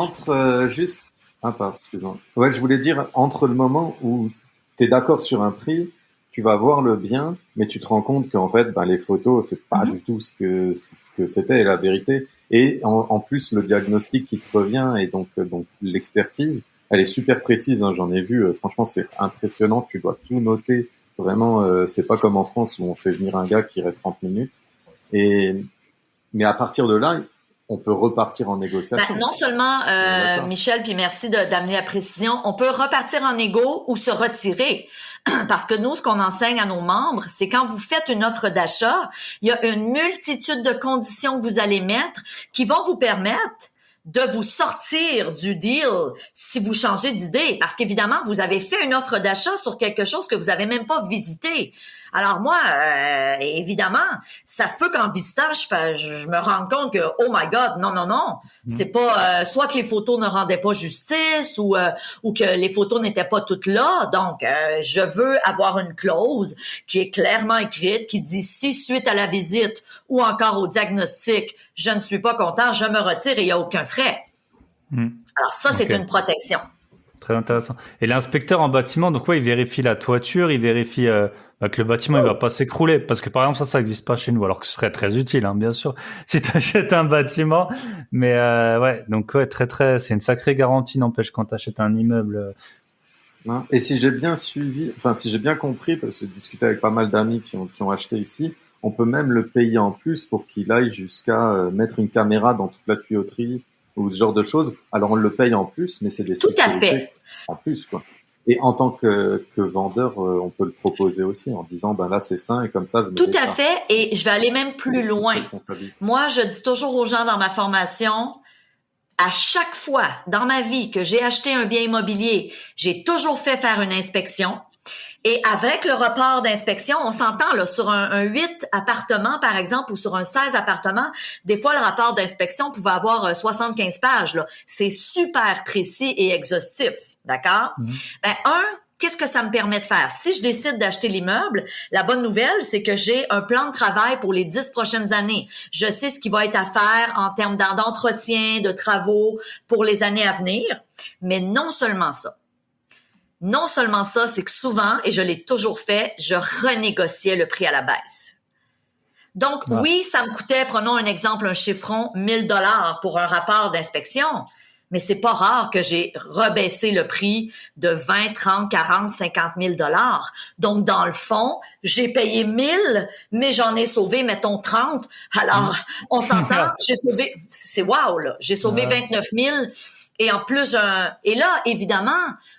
Excuse-moi. Ouais, je voulais dire, entre le moment où tu es d'accord sur un prix, tu vas voir le bien, mais tu te rends compte qu'en fait, les photos, c'est pas du tout ce que c'était la vérité. Et en plus, le diagnostic qui te revient et donc l'expertise, elle est super précise, hein, j'en ai vu. Franchement, c'est impressionnant. Tu dois tout noter. Vraiment, c'est pas comme en France où on fait venir un gars qui reste 30 minutes. Mais à partir de là, on peut repartir en négociation. Non seulement, Michel, puis merci d'amener la précision, on peut repartir en négo ou se retirer. Parce que nous, ce qu'on enseigne à nos membres, c'est quand vous faites une offre d'achat, il y a une multitude de conditions que vous allez mettre qui vont vous permettre de vous sortir du deal si vous changez d'idée. Parce qu'évidemment, vous avez fait une offre d'achat sur quelque chose que vous avez même pas visité. Alors moi, évidemment, ça se peut qu'en visitant, je me rende compte que, oh my God, non. C'est pas, soit que les photos ne rendaient pas justice ou que les photos n'étaient pas toutes là. Donc, je veux avoir une clause qui est clairement écrite, qui dit si suite à la visite ou encore au diagnostic, je ne suis pas content, je me retire et il n'y a aucun frais. Alors ça, c'est une protection. Très intéressant. Et l'inspecteur en bâtiment, donc il vérifie la toiture, il vérifie que le bâtiment il va pas s'écrouler, parce que par exemple ça n'existe pas chez nous, alors que ce serait très utile, hein, bien sûr, si tu achètes un bâtiment. Mais très, c'est une sacrée garantie, n'empêche, quand tu achètes un immeuble. Et si j'ai bien compris, parce que j'ai discuté avec pas mal d'amis qui ont acheté ici, on peut même le payer en plus pour qu'il aille jusqu'à mettre une caméra dans toute la tuyauterie ou ce genre de choses. Alors on le paye en plus, mais c'est des sécurités en plus, quoi. Et en tant que vendeur, on peut le proposer aussi en disant, ben là, c'est sain et comme ça, je me Tout à décharge. fait. Et je vais aller même plus loin. Responsabilité. Moi, je dis toujours aux gens dans ma formation, à chaque fois dans ma vie que j'ai acheté un bien immobilier, j'ai toujours fait faire une inspection. Et avec le report d'inspection, on s'entend là sur un 8 appartements, par exemple, ou sur un 16 appartements, des fois, le rapport d'inspection pouvait avoir 75 pages. Là. C'est super précis et exhaustif, d'accord? Ben, qu'est-ce que ça me permet de faire? Si je décide d'acheter l'immeuble, la bonne nouvelle, c'est que j'ai un plan de travail pour les 10 prochaines années. Je sais ce qui va être à faire en termes d'entretien, de travaux pour les années à venir. Mais non seulement ça. Non seulement ça, c'est que souvent, et je l'ai toujours fait, je renégociais le prix à la baisse. Donc, oui, ça me coûtait, prenons un exemple, un chiffron, 1 000 $ pour un rapport d'inspection, mais c'est pas rare que j'ai rebaissé le prix de 20, 30, 40, 50 000 $. Donc, dans le fond, j'ai payé 1 000, mais j'en ai sauvé, mettons, 30. Alors, on s'entend, j'ai sauvé, c'est wow, là, j'ai sauvé 29 000. Et en plus, et là, évidemment,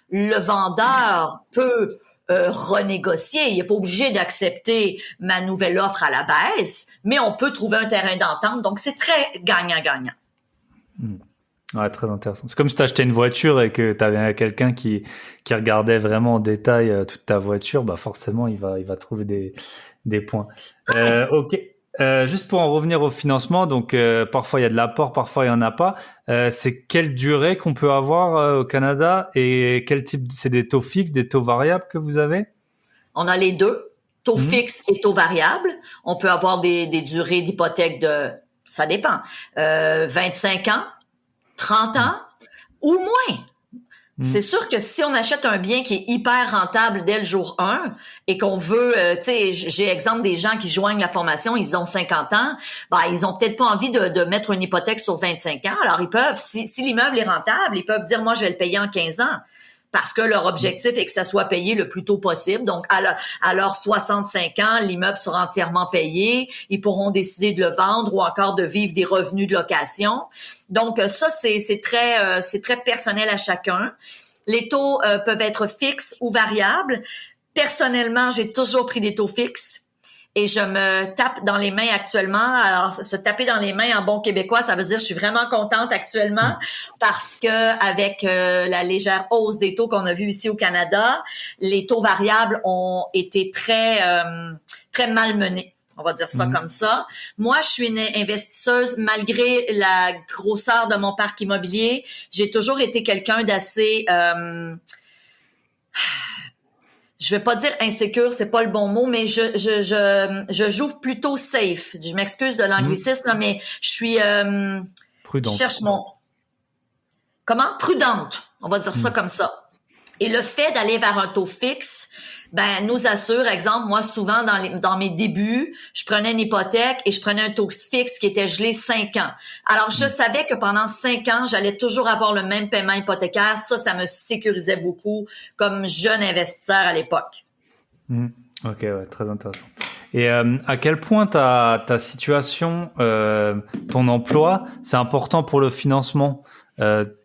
le vendeur peut renégocier. Il n'est pas obligé d'accepter ma nouvelle offre à la baisse, mais on peut trouver un terrain d'entente. Donc, c'est très gagnant-gagnant. Ouais, très intéressant. C'est comme si tu achetais une voiture et que tu avais quelqu'un qui regardait vraiment en détail toute ta voiture. Bah forcément, il va trouver des points. Ok. Juste pour en revenir au financement, donc parfois il y a de l'apport, parfois il y en a pas. C'est quelle durée qu'on peut avoir au Canada et quel type? C'est des taux fixes, des taux variables que vous avez? On a les deux, taux fixes et taux variables. On peut avoir des durées d'hypothèque ça dépend, 25 ans, 30 ans ou moins. C'est sûr que si on achète un bien qui est hyper rentable dès le jour 1 et qu'on veut, tu sais, j'ai exemple des gens qui joignent la formation, ils ont 50 ans, ben ils ont peut-être pas envie de mettre une hypothèque sur 25 ans. Alors ils peuvent, si l'immeuble est rentable, ils peuvent dire moi je vais le payer en 15 ans. Parce que leur objectif est que ça soit payé le plus tôt possible. Donc, à leurs 65 ans, l'immeuble sera entièrement payé. Ils pourront décider de le vendre ou encore de vivre des revenus de location. Donc, ça, c'est très personnel à chacun. Les taux peuvent être fixes ou variables. Personnellement, j'ai toujours pris des taux fixes. Et je me tape dans les mains actuellement. Alors, se taper dans les mains en bon québécois, ça veut dire que je suis vraiment contente actuellement parce que avec la légère hausse des taux qu'on a vu ici au Canada, les taux variables ont été très malmenés. On va dire ça comme ça. Moi, je suis une investisseuse malgré la grosseur de mon parc immobilier. J'ai toujours été quelqu'un d'assez... je vais pas dire insécure, c'est pas le bon mot, mais je joue plutôt safe. Je m'excuse de l'anglicisme, là, mais je suis prudente. Je cherche comment? Prudente. On va dire ça comme ça. Et le fait d'aller vers un taux fixe, ben nous assure, exemple, moi souvent dans mes débuts, je prenais une hypothèque et je prenais un taux fixe qui était gelé 5 ans. Alors je savais que pendant 5 ans, j'allais toujours avoir le même paiement hypothécaire. Ça me sécurisait beaucoup comme jeune investisseur à l'époque. Ok, ouais, très intéressant. Et à quel point ta situation, ton emploi, c'est important pour le financement?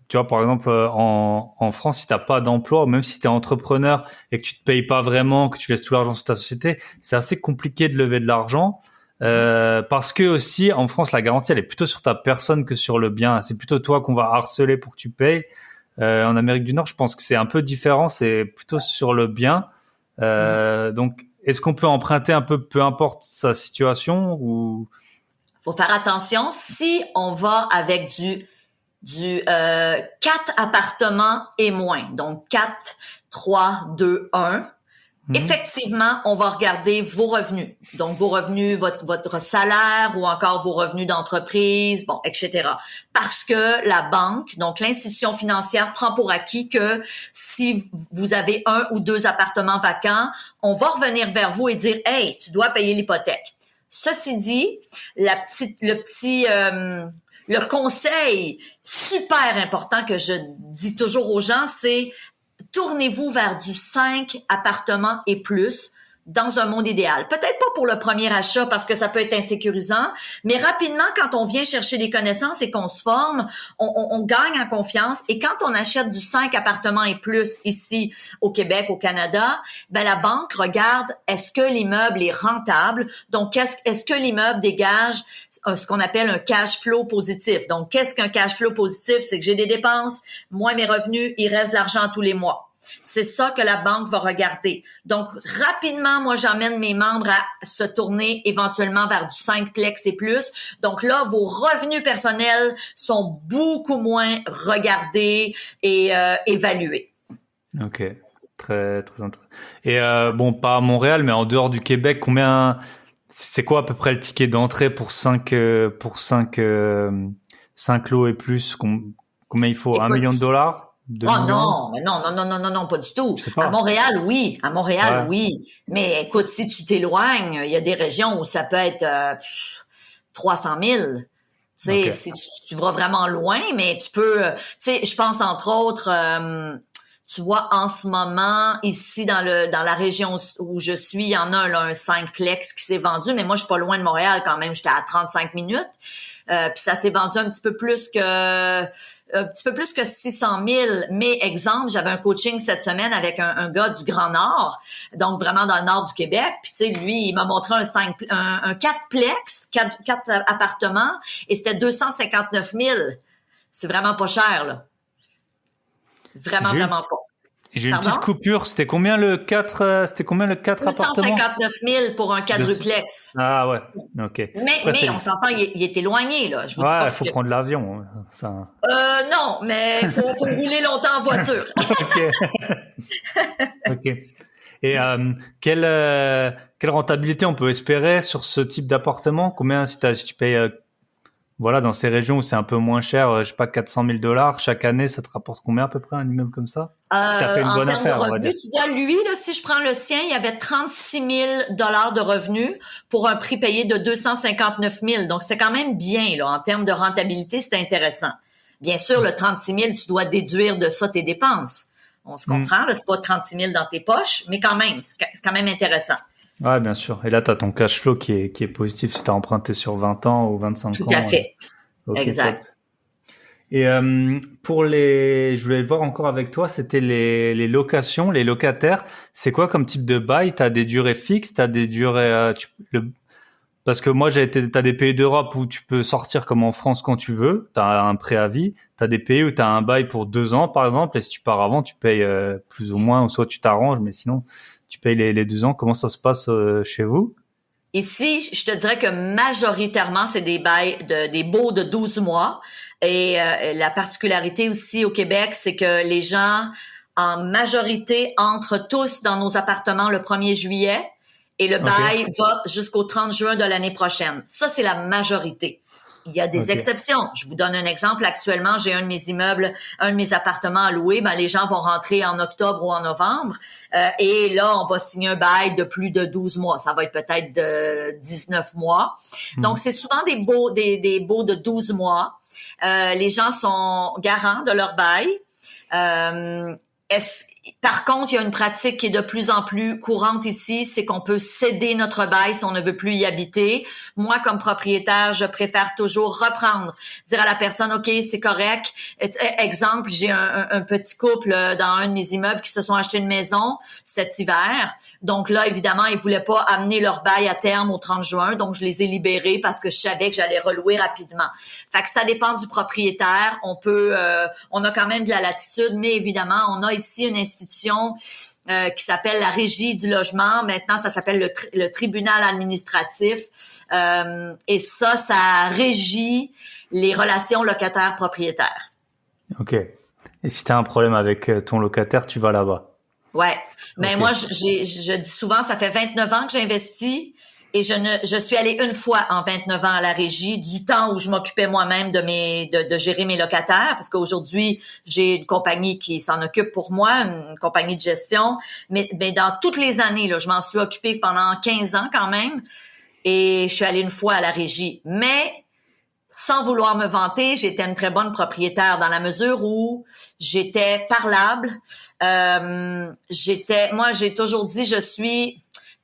Tu vois, par exemple, en France, si t'as pas d'emploi, même si t'es entrepreneur et que tu te payes pas vraiment, que tu laisses tout l'argent sur ta société, c'est assez compliqué de lever de l'argent. Parce que aussi, en France, la garantie, elle est plutôt sur ta personne que sur le bien. C'est plutôt toi qu'on va harceler pour que tu payes. En Amérique du Nord, je pense que c'est un peu différent. C'est plutôt sur le bien. Donc, est-ce qu'on peut emprunter un peu importe sa situation ou... Faut faire attention. Si on va avec du 4 appartements et moins, donc 4, 3, 2, 1. Effectivement, on va regarder vos revenus. Donc, vos revenus, votre salaire ou encore vos revenus d'entreprise, bon, etc. Parce que la banque, donc l'institution financière, prend pour acquis que si vous avez 1 ou 2 appartements vacants, on va revenir vers vous et dire « Hey, tu dois payer l'hypothèque ». Ceci dit, le conseil super important que je dis toujours aux gens, c'est tournez-vous vers du 5 appartements et plus. dans un monde idéal. Peut-être pas pour le premier achat parce que ça peut être insécurisant, mais rapidement, quand on vient chercher des connaissances et qu'on se forme, on gagne en confiance. Et quand on achète du 5 appartements et plus ici au Québec, au Canada, ben la banque regarde est-ce que l'immeuble est rentable. Donc, est-ce que l'immeuble dégage ce qu'on appelle un cash flow positif. Donc, qu'est-ce qu'un cash flow positif? C'est que j'ai des dépenses, moins mes revenus, il reste de l'argent tous les mois. C'est ça que la banque va regarder. Donc, rapidement, moi, j'emmène mes membres à se tourner éventuellement vers du 5plex et plus. Donc là, vos revenus personnels sont beaucoup moins regardés et évalués. Ok, très très intéressant. Et bon, pas à Montréal, mais en dehors du Québec, c'est quoi à peu près le ticket d'entrée pour 5 lots et plus? Combien il faut? Écoute, 1 million de dollars? Oh non, mais non, pas du tout. Pas. À Montréal, oui. Mais écoute, si tu t'éloignes, il y a des régions où ça peut être 300 000. Tu sais, si tu vas vraiment loin, mais tu peux, tu sais, je pense entre autres, tu vois, en ce moment, ici, dans la région où je suis, il y en a un 5plex qui s'est vendu, mais moi, je suis pas loin de Montréal quand même, j'étais à 35 minutes. Puis ça s'est vendu un petit peu plus que 600 000. Mais exemple, j'avais un coaching cette semaine avec un gars du Grand Nord, donc vraiment dans le nord du Québec. Puis tu sais, lui, il m'a montré un 4plex, 4 appartements, et c'était 259 000. C'est vraiment pas cher, là. Vraiment pas. J'ai une petite coupure. C'était combien le 4 appartements? 259 000 pour un quadruplex. Ah ouais, ok. Mais on s'entend, il est éloigné, là. Je vous dis pas il faut prendre l'avion. Enfin... non, mais il faut rouler longtemps en voiture. Ok. Et quelle rentabilité on peut espérer sur ce type d'appartement? Combien si tu payes dans ces régions où c'est un peu moins cher, je sais pas, 400 000 dollars chaque année, ça te rapporte combien à peu près un immeuble comme ça? Si t'as fait une bonne affaire, on va dire. Tu vois, lui, là, si je prends le sien, il y avait 36 000 dollars de revenus pour un prix payé de 259 000. Donc, c'est quand même bien, là, en termes de rentabilité, c'est intéressant. Bien sûr, le 36 000, tu dois déduire de ça tes dépenses. On se comprend, là, c'est pas 36 000 dans tes poches, mais quand même, c'est quand même intéressant. Ouais, bien sûr. Et là, tu as ton cash flow qui est positif si tu as emprunté sur 20 ans ou 25 ans. Tout à fait. Okay, exact. Top. Et je voulais voir encore avec toi, c'était les locations, les locataires. C'est quoi comme type de bail? Tu as des durées fixes, tu as des durées... Parce que moi, t'as des pays d'Europe où tu peux sortir comme en France quand tu veux, tu as un préavis. Tu as des pays où tu as un bail pour 2 ans, par exemple, et si tu pars avant, tu payes plus ou moins, ou soit tu t'arranges, mais sinon... Tu payes les 2 ans. Comment ça se passe chez vous? Ici, je te dirais que majoritairement, c'est des bails des baux de 12 mois. Et la particularité aussi au Québec, c'est que les gens, en majorité, entrent tous dans nos appartements le 1er juillet et le bail va jusqu'au 30 juin de l'année prochaine. Ça, c'est la majorité. Il y a des exceptions. Je vous donne un exemple. Actuellement, j'ai un de mes appartements à louer. Ben, les gens vont rentrer en octobre ou en novembre. Et là, on va signer un bail de plus de 12 mois. Ça va être peut-être de 19 mois. Donc, c'est souvent des baux de 12 mois. Les gens sont garants de leur bail. Par contre, il y a une pratique qui est de plus en plus courante ici, c'est qu'on peut céder notre bail si on ne veut plus y habiter. Moi, comme propriétaire, je préfère toujours reprendre, dire à la personne, OK, c'est correct. Exemple, j'ai un petit couple dans un de mes immeubles qui se sont achetés une maison cet hiver. Donc là, évidemment, ils voulaient pas amener leur bail à terme au 30 juin, donc je les ai libérés parce que je savais que j'allais relouer rapidement. Fait que ça dépend du propriétaire. On a quand même de la latitude, mais évidemment, on a ici une institution qui s'appelle la Régie du logement. Maintenant, ça s'appelle le tribunal administratif. Et ça régit les relations locataires-propriétaires. OK. Et si tu as un problème avec ton locataire, tu vas là-bas. Ouais. Mais moi, je dis souvent, ça fait 29 ans que j'investis et je suis allée une fois en 29 ans à la régie, du temps où je m'occupais moi-même de gérer mes locataires, parce qu'aujourd'hui, j'ai une compagnie qui s'en occupe pour moi, une compagnie de gestion. Mais dans toutes les années, là, je m'en suis occupée pendant 15 ans quand même et je suis allée une fois à la régie. Mais sans vouloir me vanter, j'étais une très bonne propriétaire dans la mesure où j'étais parlable. Moi, j'ai toujours dit,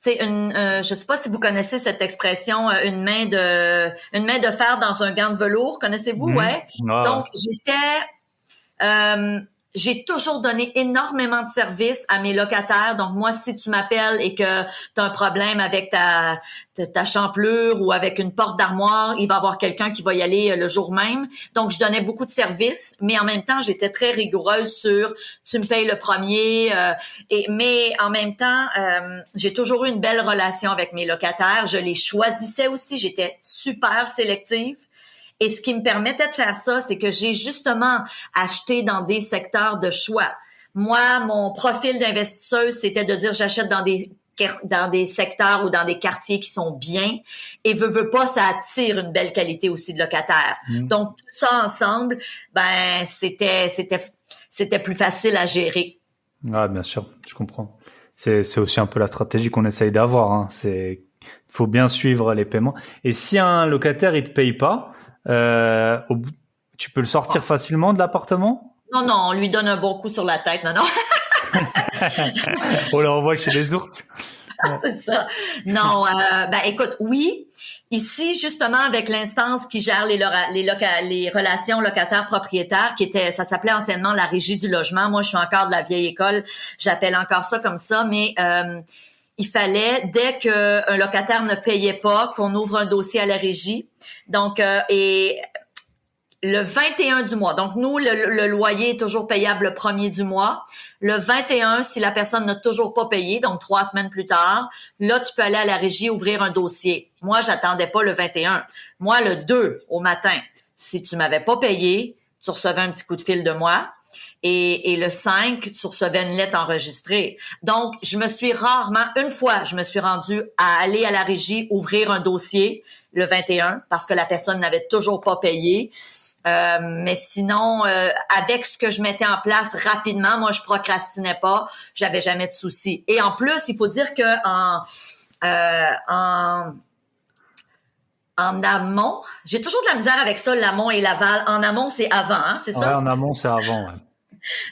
tu sais, je sais pas si vous connaissez cette expression, une main de fer dans un gant de velours. Connaissez-vous? Ouais. Ah. Donc, j'ai toujours donné énormément de services à mes locataires. Donc, moi, si tu m'appelles et que tu as un problème avec ta champlure ou avec une porte d'armoire, il va y avoir quelqu'un qui va y aller le jour même. Donc, je donnais beaucoup de services, mais en même temps, j'étais très rigoureuse sur tu me payes le premier. Mais en même temps, j'ai toujours eu une belle relation avec mes locataires. Je les choisissais aussi. J'étais super sélective. Et ce qui me permettait de faire ça, c'est que j'ai justement acheté dans des secteurs de choix. Moi, mon profil d'investisseuse, c'était de dire j'achète dans des secteurs ou dans des quartiers qui sont bien. Et veut pas, ça attire une belle qualité aussi de locataire. Donc, tout ça ensemble, ben, c'était plus facile à gérer. Ah, bien sûr, je comprends. C'est aussi un peu la stratégie qu'on essaye d'avoir, hein. Faut bien suivre les paiements. Et si un locataire, il te paye pas, tu peux le sortir facilement de l'appartement? Non, on lui donne un bon coup sur la tête. Non. On le renvoie chez les ours. C'est ça. Non, écoute, oui. Ici, justement, avec l'instance qui gère les relations locataires-propriétaires, ça s'appelait anciennement la régie du logement. Moi, je suis encore de la vieille école. J'appelle encore ça comme ça, mais il fallait, dès qu'un locataire ne payait pas, qu'on ouvre un dossier à la régie. Donc, et le 21 du mois. Donc, nous, le loyer est toujours payable le 1er du mois. Le 21, si la personne n'a toujours pas payé, donc 3 semaines plus tard, là, tu peux aller à la régie ouvrir un dossier. Moi, j'attendais pas le 21. Moi, le 2 au matin, si tu m'avais pas payé, tu recevais un petit coup de fil de moi. Et le 5, tu recevais une lettre enregistrée. Donc, une fois, je me suis rendue à aller à la régie ouvrir un dossier le 21 parce que la personne n'avait toujours pas payé. Mais sinon, avec ce que je mettais en place rapidement, moi, je procrastinais pas, j'avais jamais de soucis. Et en plus, il faut dire que en amont, j'ai toujours de la misère avec ça, l'amont et l'aval. En amont, c'est avant, hein, c'est ça? Ouais, en amont, c'est avant, ouais.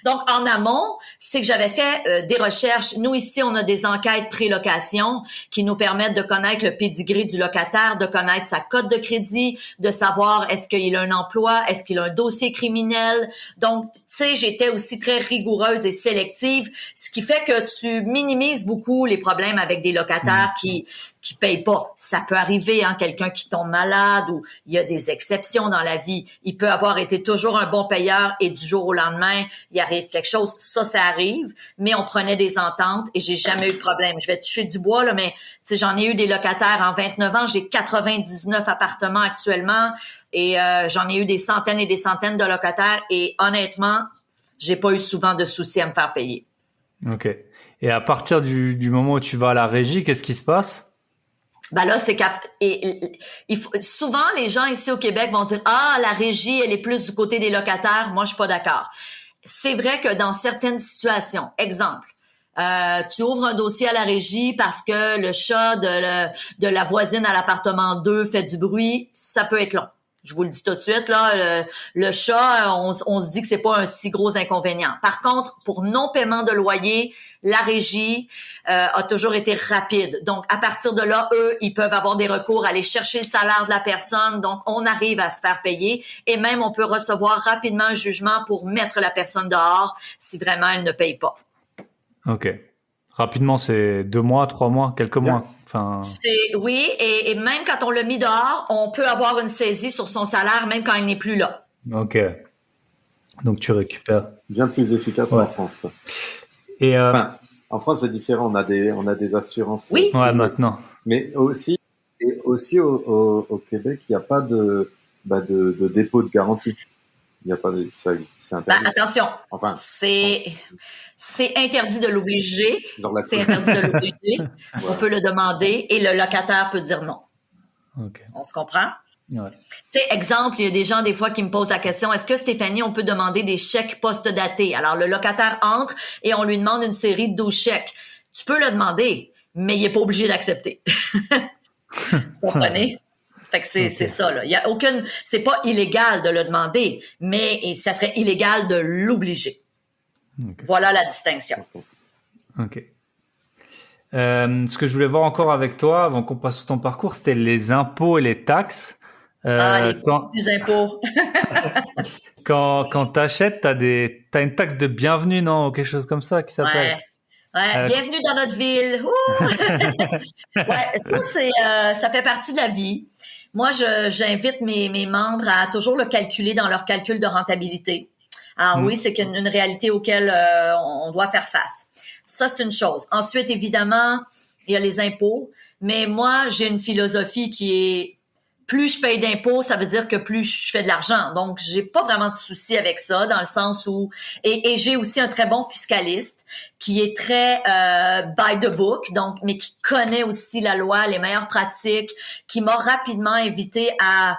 Donc, en amont, c'est que j'avais fait des recherches. Nous, ici, on a des enquêtes pré-location qui nous permettent de connaître le pédigré du locataire, de connaître sa cote de crédit, de savoir est-ce qu'il a un emploi, est-ce qu'il a un dossier criminel. Donc, tu sais, j'étais aussi très rigoureuse et sélective, ce qui fait que tu minimises beaucoup les problèmes avec des locataires qui payent pas. Ça peut arriver, hein, quelqu'un qui tombe malade ou il y a des exceptions dans la vie. Il peut avoir été toujours un bon payeur et du jour au lendemain, il arrive quelque chose. Ça arrive, mais on prenait des ententes et j'ai jamais eu de problème. Je vais toucher du bois, là, mais tu sais, j'en ai eu des locataires en 29 ans. J'ai 99 appartements actuellement et j'en ai eu des centaines et des centaines de locataires et honnêtement, j'ai pas eu souvent de soucis à me faire payer. OK. Et à partir du moment où tu vas à la régie, qu'est-ce qui se passe? Ben là, souvent les gens ici au Québec vont dire la régie, elle est plus du côté des locataires. Moi, je suis pas d'accord. C'est vrai que dans certaines situations, exemple, tu ouvres un dossier à la régie parce que le chat de la voisine à l'appartement 2 fait du bruit, ça peut être long. Je vous le dis tout de suite, là, le chat, on se dit que c'est pas un si gros inconvénient. Par contre, pour non-paiement de loyer, la régie a toujours été rapide. Donc, à partir de là, eux, ils peuvent avoir des recours, aller chercher le salaire de la personne. Donc, on arrive à se faire payer. Et même, on peut recevoir rapidement un jugement pour mettre la personne dehors si vraiment elle ne paye pas. OK. Rapidement, c'est 2 mois, 3 mois, quelques mois. Enfin... Oui, et même quand on l'a mis dehors, on peut avoir une saisie sur son salaire, même quand il n'est plus là. OK. Donc, tu récupères. Bien plus efficace qu'en France, quoi. Et en France, c'est différent. On a des assurances. Oui. Ouais, maintenant. Mais aussi au Québec, il n'y a pas de dépôt de garantie. Il n'y a pas de, c'est interdit. Attention. Enfin. C'est interdit de l'obliger. C'est interdit de l'obliger. Ouais. On peut le demander et le locataire peut dire non. Okay. On se comprend? Ouais. Tu sais, exemple, il y a des gens des fois qui me posent la question, est-ce que Stéphanie, on peut demander des chèques post-datés? Alors, le locataire entre et on lui demande une série de 12 chèques. Tu peux le demander, mais il n'est pas obligé d'accepter. Vous comprenez? Fait que c'est ça, là. Il y a c'est pas illégal de le demander, mais ça serait illégal de l'obliger. Okay. Voilà la distinction. OK. Ce que je voulais voir encore avec toi, avant qu'on passe sur ton parcours, c'était les impôts et les taxes. Les Quand, petits impôts. quand t'achètes, t'as une taxe de bienvenue, non? Ou quelque chose comme ça qui s'appelle. Ouais. Ouais, Euh, bienvenue dans notre ville. Ouh! Ouais, ça fait partie de la vie. Moi, j'invite mes membres à toujours le calculer dans leur calcul de rentabilité. Alors oui, c'est une réalité auquel on doit faire face. Ça, c'est une chose. Ensuite, évidemment, il y a les impôts. Mais moi, j'ai une philosophie qui est plus je paye d'impôts, ça veut dire que plus je fais de l'argent. Donc, j'ai pas vraiment de souci avec ça, dans le sens où et j'ai aussi un très bon fiscaliste qui est très by the book, donc mais qui connaît aussi la loi, les meilleures pratiques, qui m'a rapidement invité à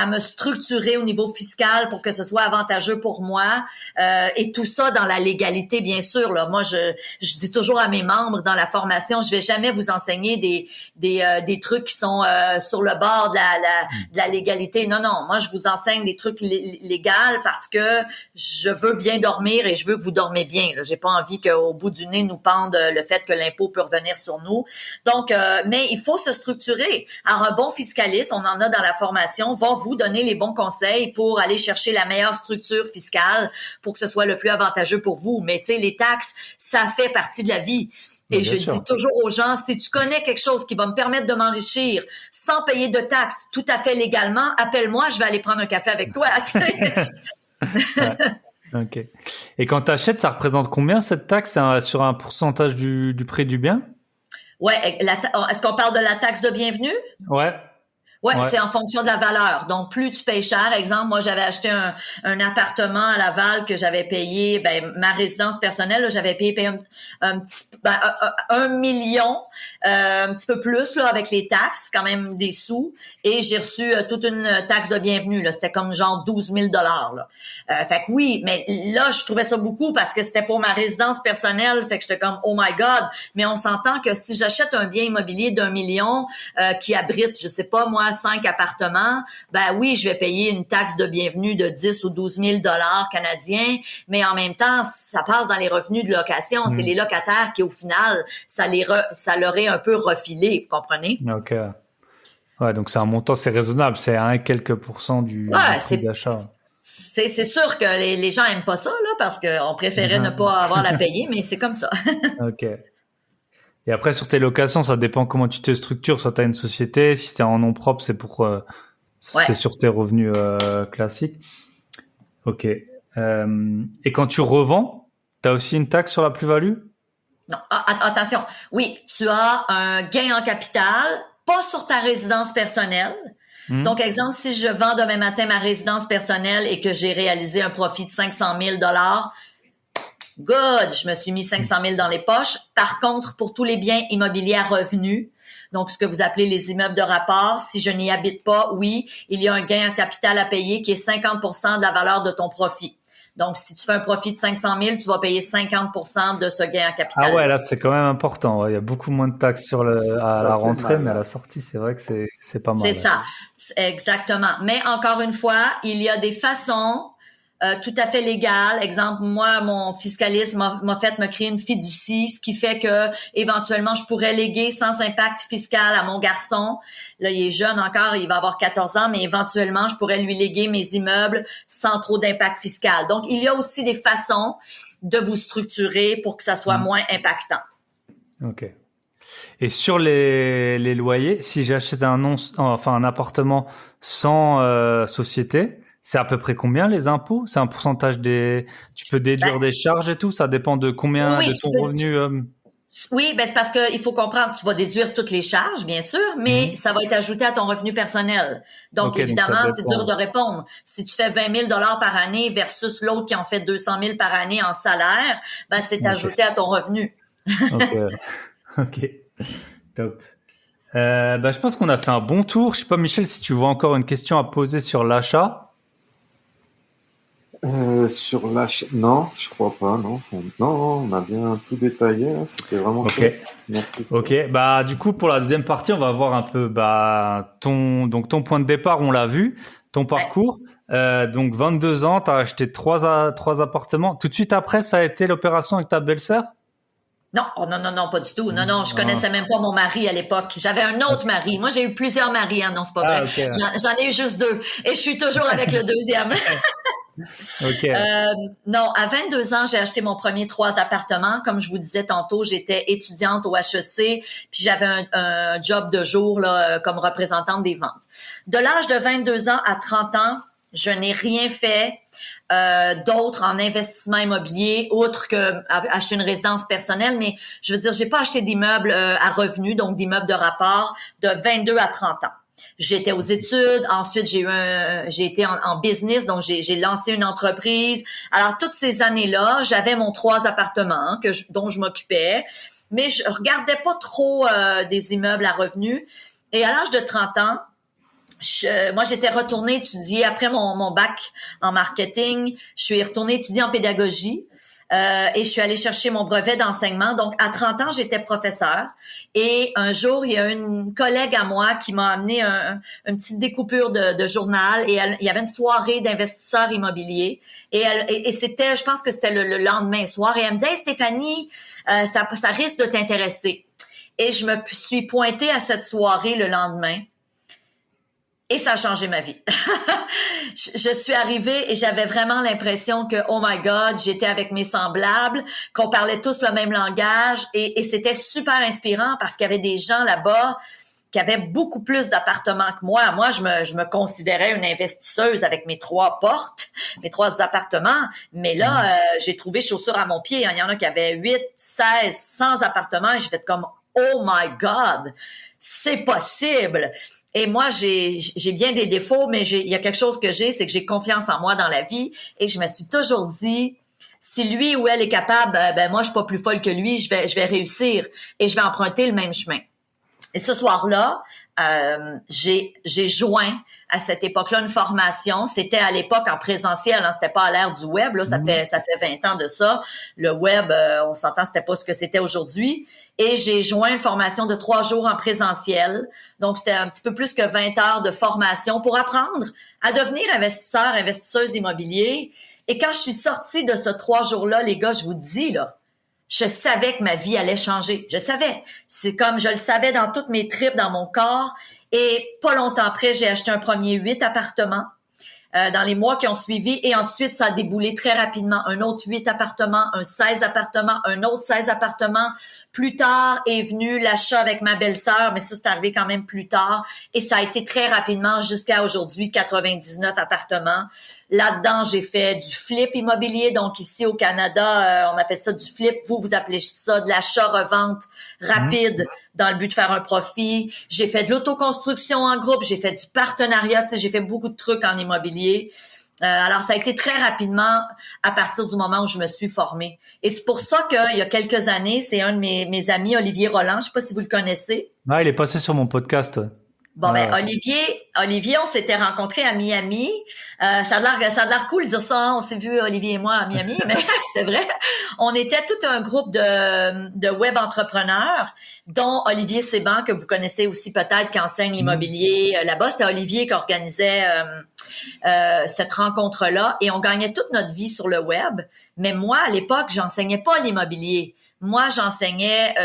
me structurer au niveau fiscal pour que ce soit avantageux pour moi et tout ça dans la légalité, bien sûr. Là, moi, je dis toujours à mes membres dans la formation, je vais jamais vous enseigner des trucs qui sont sur le bord de la légalité. Non, non, moi, je vous enseigne des trucs légaux parce que je veux bien dormir et je veux que vous dormez bien. Là. J'ai pas envie qu'au bout du nez nous pende le fait que l'impôt peut revenir sur nous. Donc, mais il faut se structurer. Alors, un bon fiscaliste, on en a dans la formation, va vous donner les bons conseils pour aller chercher la meilleure structure fiscale pour que ce soit le plus avantageux pour vous. Mais tu sais, les taxes, ça fait partie de la vie. Et je dis toujours aux gens, si tu connais quelque chose qui va me permettre de m'enrichir sans payer de taxes tout à fait légalement, appelle-moi, je vais aller prendre un café avec toi. Ouais. Ok. Et quand tu achètes, ça représente combien cette taxe sur un pourcentage du prix du bien? Ouais, est-ce qu'on parle de la taxe de bienvenue? Ouais. Ouais, c'est en fonction de la valeur. Donc, plus tu payes cher, exemple, moi, j'avais acheté un appartement à Laval que j'avais payé, ma résidence personnelle, là, j'avais payé un petit, 1 million, un petit peu plus, là, avec les taxes, quand même des sous. Et j'ai reçu toute une taxe de bienvenue, là. C'était comme genre 12 000 là. Fait que oui, mais là, je trouvais ça beaucoup parce que c'était pour ma résidence personnelle. Fait que j'étais comme, oh my God. Mais on s'entend que si j'achète un bien immobilier d'1 million, qui abrite, je sais pas, moi, 5 appartements, ben oui, je vais payer une taxe de bienvenue de 10 ou 12 000 canadiens, mais en même temps, ça passe dans les revenus de location. C'est les locataires qui, au final, ça leur est un peu refilé, vous comprenez? OK. Ouais, donc c'est un montant, c'est raisonnable, c'est 1 et quelques % du prix d'achat. C'est sûr que les gens aiment pas ça, là, parce qu'on préférait ne pas avoir la payer, mais c'est comme ça. OK. Et après, sur tes locations, ça dépend comment tu te structures. Soit tu as une société, si tu es en nom propre, c'est c'est sur tes revenus classiques. OK. Et quand tu revends, tu as aussi une taxe sur la plus-value? Non, attention. Oui, tu as un gain en capital, pas sur ta résidence personnelle. Donc, exemple, si je vends demain matin ma résidence personnelle et que j'ai réalisé un profit de 500 000 good, je me suis mis 500 000 dans les poches. Par contre, pour tous les biens immobiliers à revenus, donc ce que vous appelez les immeubles de rapport, si je n'y habite pas, oui, il y a un gain en capital à payer qui est 50% de la valeur de ton profit. Donc, si tu fais un profit de 500 000, tu vas payer 50% de ce gain en capital. Ah ouais, là, c'est quand même important. Ouais. Il y a beaucoup moins de taxes à la rentrée, mais à la sortie, c'est vrai que c'est pas mal. C'est ça, exactement. Mais encore une fois, il y a des façons tout à fait légales. Exemple, moi, mon fiscaliste m'a fait me créer une fiducie, ce qui fait que éventuellement, je pourrais léguer sans impact fiscal à mon garçon. Là, il est jeune encore, il va avoir 14 ans, mais éventuellement, je pourrais lui léguer mes immeubles sans trop d'impact fiscal. Donc, il y a aussi des façons de vous structurer pour que ça soit moins impactant. OK. Et sur les loyers, si j'achète un appartement sans société, c'est à peu près combien les impôts? C'est un pourcentage tu peux déduire des charges et tout? Ça dépend de combien de ton revenu? Oui, c'est parce que il faut comprendre, tu vas déduire toutes les charges, bien sûr, mais ça va être ajouté à ton revenu personnel. Donc, évidemment, c'est dur de répondre. Si tu fais 20 000 par année versus l'autre qui en fait 200 000 par année en salaire, c'est ajouté à ton revenu. OK. Top. Je pense qu'on a fait un bon tour. Je sais pas, Michel, si tu vois encore une question à poser sur l'achat. Sur l'achat, non, je crois pas, non. On a bien tout détaillé, là. C'était vraiment chouette. Merci. Ok, du coup, pour la deuxième partie, on va voir un peu, ton point de départ, on l'a vu, ton parcours. Donc, 22 ans, tu as acheté trois appartements. Tout de suite après, ça a été l'opération avec ta belle-sœur? Non, oh non, non, non, pas du tout. Non, non, je connaissais même pas mon mari à l'époque. J'avais un autre mari. Moi, j'ai eu plusieurs maris, hein. Non, c'est pas vrai. Ok. J'en ai eu juste 2. Et je suis toujours avec le deuxième. Ok. Non, à 22 ans, j'ai acheté mon premier 3 appartements. Comme je vous disais tantôt, j'étais étudiante au HEC, puis j'avais un job de jour là, comme représentante des ventes. De l'âge de 22 ans à 30 ans, je n'ai rien fait d'autre en investissement immobilier, autre que acheter une résidence personnelle, mais je veux dire, j'ai pas acheté d'immeubles à revenus, donc d'immeubles de rapport, de 22 à 30 ans. J'étais aux études, ensuite j'ai été en business, donc j'ai lancé une entreprise. Alors toutes ces années-là, j'avais mon 3 appartements dont je m'occupais, mais je regardais pas trop des immeubles à revenus. Et à l'âge de 30 ans, moi, j'étais retournée étudier après mon bac en marketing. Je suis retournée étudier en pédagogie et je suis allée chercher mon brevet d'enseignement. Donc, à 30 ans, j'étais professeure. Et un jour, il y a une collègue à moi qui m'a amené une petite découpure de journal et il y avait une soirée d'investisseurs immobiliers. Et c'était, je pense que c'était le lendemain soir. Et elle me dit « Hey, Stéphanie, ça risque de t'intéresser. » Et je me suis pointée à cette soirée le lendemain. Et ça a changé ma vie. Je suis arrivée et j'avais vraiment l'impression que, oh my God, j'étais avec mes semblables, qu'on parlait tous le même langage et c'était super inspirant parce qu'il y avait des gens là-bas qui avaient beaucoup plus d'appartements que moi. Moi, je me considérais une investisseuse avec mes 3 portes, mes 3 appartements. Mais là, j'ai trouvé chaussures à mon pied. Il y en a qui avaient 8, 16, 100 appartements et j'ai fait comme, oh my God, c'est possible. Et moi, j'ai bien des défauts, mais il y a quelque chose que c'est que j'ai confiance en moi dans la vie. Et je me suis toujours dit, si lui ou elle est capable, ben moi, je suis pas plus folle que lui, je vais réussir et je vais emprunter le même chemin. Et ce soir-là, j'ai joint à cette époque-là une formation. C'était à l'époque en présentiel, hein, c'était pas à l'ère du web. Là, ça fait 20 ans de ça. Le web, on s'entend, c'était pas ce que c'était aujourd'hui. Et j'ai joint une formation de 3 jours en présentiel. Donc, c'était un petit peu plus que 20 heures de formation pour apprendre à devenir investisseuse immobilier. Et quand je suis sortie de ce 3 jours-là, les gars, je vous dis, là, je savais que ma vie allait changer. Je savais. C'est comme je le savais dans toutes mes tripes, dans mon corps. Et pas longtemps après, j'ai acheté un premier 8 appartements dans les mois qui ont suivi. Et ensuite, ça a déboulé très rapidement. Un autre 8 appartements, un 16 appartements, un autre 16 appartements. Plus tard est venu l'achat avec ma belle-sœur, mais ça, c'est arrivé quand même plus tard. Et ça a été très rapidement jusqu'à aujourd'hui, 99 appartements. Là-dedans, j'ai fait du flip immobilier. Donc, ici au Canada, on appelle ça du flip. Vous appelez ça de l'achat-revente rapide dans le but de faire un profit. J'ai fait de l'autoconstruction en groupe. J'ai fait du partenariat. Tu sais, j'ai fait beaucoup de trucs en immobilier. Alors, ça a été très rapidement à partir du moment où je me suis formée. Et c'est pour ça qu'il y a quelques années, c'est un de mes amis, Olivier Roland. Je sais pas si vous le connaissez. Ah, il est passé sur mon podcast. Bon, ben, Olivier, on s'était rencontrés à Miami. Ça a l'air cool de dire ça, hein? On s'est vu, Olivier et moi, à Miami, mais c'était vrai. On était tout un groupe de web entrepreneurs, dont Olivier Séban, que vous connaissez aussi peut-être, qui enseigne l'immobilier. Là-bas, c'était Olivier qui organisait cette rencontre-là. Et on gagnait toute notre vie sur le web. Mais moi, à l'époque, j'enseignais pas l'immobilier. Moi,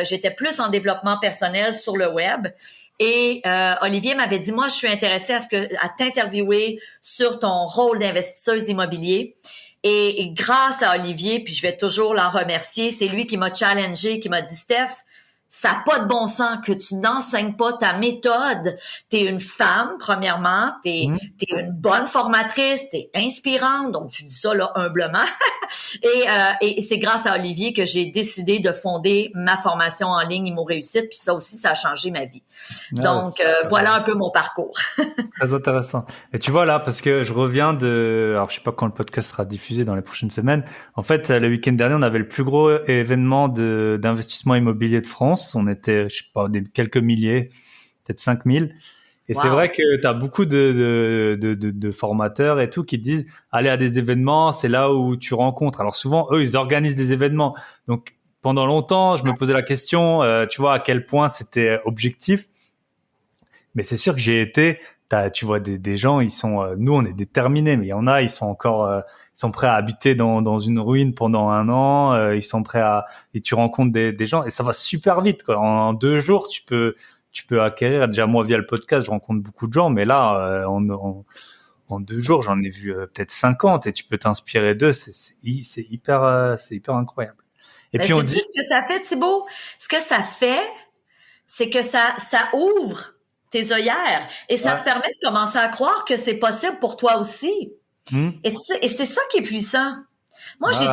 j'étais plus en développement personnel sur le web. Et Olivier m'avait dit, moi, je suis intéressée à t'interviewer sur ton rôle d'investisseuse immobilier. Et grâce à Olivier, puis je vais toujours l'en remercier, c'est lui qui m'a challengé, qui m'a dit, Steph, ça n'a pas de bon sens que tu n'enseignes pas ta méthode. T'es une femme, premièrement. T'es une bonne formatrice. T'es inspirante. Donc, je dis ça là humblement. Et c'est grâce à Olivier que j'ai décidé de fonder ma formation en ligne Immo Réussite. Puis ça aussi, ça a changé ma vie. Donc, voilà un peu mon parcours. Très intéressant. Et tu vois là, parce que je reviens alors je sais pas quand le podcast sera diffusé dans les prochaines semaines. En fait, le week-end dernier, on avait le plus gros événement d'investissement immobilier de France. On était, je sais pas, quelques milliers, peut-être 5000. Et wow. C'est vrai que tu as beaucoup de formateurs et tout qui te disent aller à des événements, c'est là où tu rencontres. Alors souvent, eux, ils organisent des événements. Donc pendant longtemps, je me posais la question, tu vois, à quel point c'était objectif. Mais c'est sûr que j'ai été tu vois des gens, ils sont, nous on est déterminés, mais il y en a, ils sont encore, ils sont prêts à habiter dans une ruine pendant 1 an, ils sont prêts et tu rencontres des gens et ça va super vite, quoi. En 2 jours, tu peux acquérir. Déjà moi via le podcast, je rencontre beaucoup de gens, mais là, en 2 jours, j'en ai vu peut-être 50 et tu peux t'inspirer d'eux. C'est hyper incroyable. Et puis on dit ce que ça fait, Thibaut. Ce que ça fait, c'est que ça ouvre tes œillères et ça te permet de commencer à croire que c'est possible pour toi aussi. Et c'est ça qui est puissant. Moi, j'ai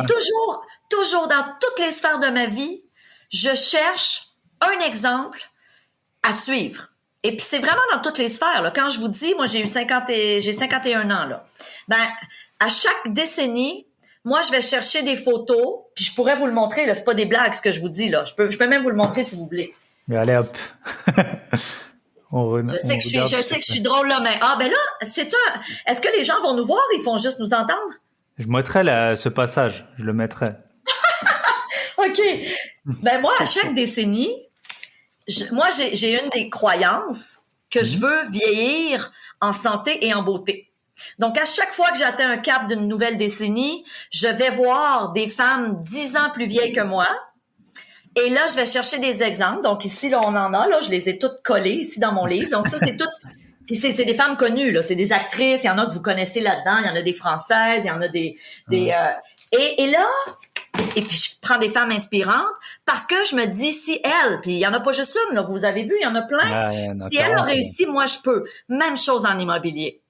toujours dans toutes les sphères de ma vie, je cherche un exemple à suivre. Et puis c'est vraiment dans toutes les sphères, là. Quand je vous dis, moi j'ai 51 ans, là. Ben, à chaque décennie, moi je vais chercher des photos, puis je pourrais vous le montrer, là, c'est pas des blagues ce que je vous dis, là. Je peux même vous le montrer si vous voulez. Mais allez hop. Je sais que je suis drôle là, mais ben là, est-ce que les gens vont nous voir, ils font juste nous entendre? Je mettrai ce passage, je le mettrai. OK. Ben moi, à chaque décennie, j'ai une des croyances que je veux vieillir en santé et en beauté. Donc, à chaque fois que j'atteins un cap d'une nouvelle décennie, je vais voir des femmes 10 ans plus vieilles que moi. Et là, je vais chercher des exemples. Donc, ici, là, on en a. Là, je les ai toutes collées ici dans mon livre. Donc, ça, c'est tout. C'est des femmes connues, là. C'est des actrices. Il y en a que vous connaissez là-dedans. Il y en a des françaises. Il y en a et là, et puis je prends des femmes inspirantes parce que je me dis, si elle, puis il y en a pas juste une, là, vous avez vu, il y en a plein. Si elle a réussi, moi, je peux. Même chose en immobilier.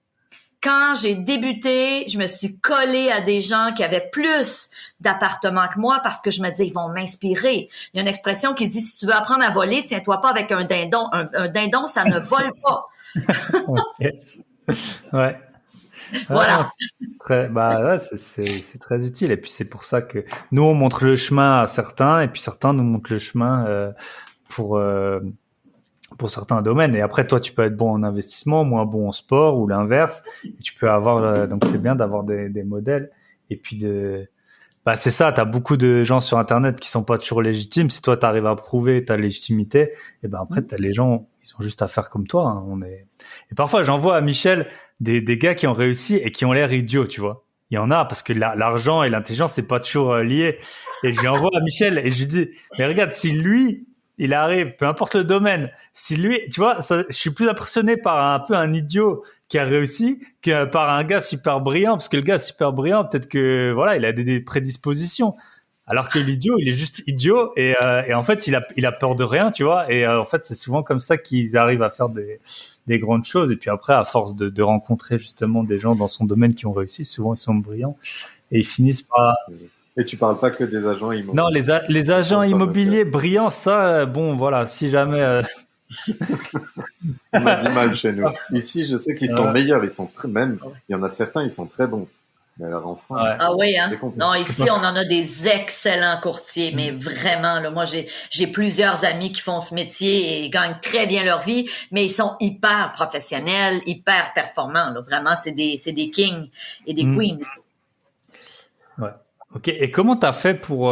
Quand j'ai débuté, je me suis collée à des gens qui avaient plus d'appartements que moi parce que je me disais, ils vont m'inspirer. Il y a une expression qui dit, si tu veux apprendre à voler, tiens-toi pas avec un dindon. Un dindon, ça ne vole pas. Ouais. Voilà. C'est très utile. Et puis, c'est pour ça que nous, on montre le chemin à certains et puis certains nous montrent le chemin pour certains domaines. Et après, toi, tu peux être bon en investissement, moins bon en sport ou l'inverse. Et tu peux avoir, donc c'est bien d'avoir des modèles. Et puis c'est ça, t'as beaucoup de gens sur Internet qui sont pas toujours légitimes. Si toi, t'arrives à prouver ta légitimité, et ben après, t'as les gens, ils ont juste à faire comme toi. Hein. Et parfois, j'envoie à Michel des gars qui ont réussi et qui ont l'air idiots, tu vois. Il y en a, parce que l'argent et l'intelligence, c'est pas toujours lié. Et je lui envoie à Michel et je lui dis, mais regarde, si lui, il arrive, peu importe le domaine, si lui, tu vois, je suis plus impressionné par un idiot qui a réussi que par un gars super brillant, parce que le gars super brillant, peut-être que, voilà, il a des prédispositions. Alors que l'idiot, il est juste idiot et en fait, il a peur de rien, tu vois. Et en fait, c'est souvent comme ça qu'ils arrivent à faire des grandes choses. Et puis après, à force de rencontrer justement des gens dans son domaine qui ont réussi, souvent ils sont brillants et ils finissent par... Et tu parles pas que des agents immobiliers. Non, les agents immobiliers brillants, ça, bon, voilà, si jamais... On a du mal chez nous. Ici, je sais qu'ils sont meilleurs, ils sont même, il y en a certains, ils sont très bons. Mais alors en France, ah oui, hein. Non, ici on en a des excellents courtiers, mais vraiment là, moi j'ai plusieurs amis qui font ce métier et gagnent très bien leur vie, mais ils sont hyper professionnels, hyper performants. Là. Vraiment, c'est des kings et des queens. Ouais. Ok. Et comment t'as fait pour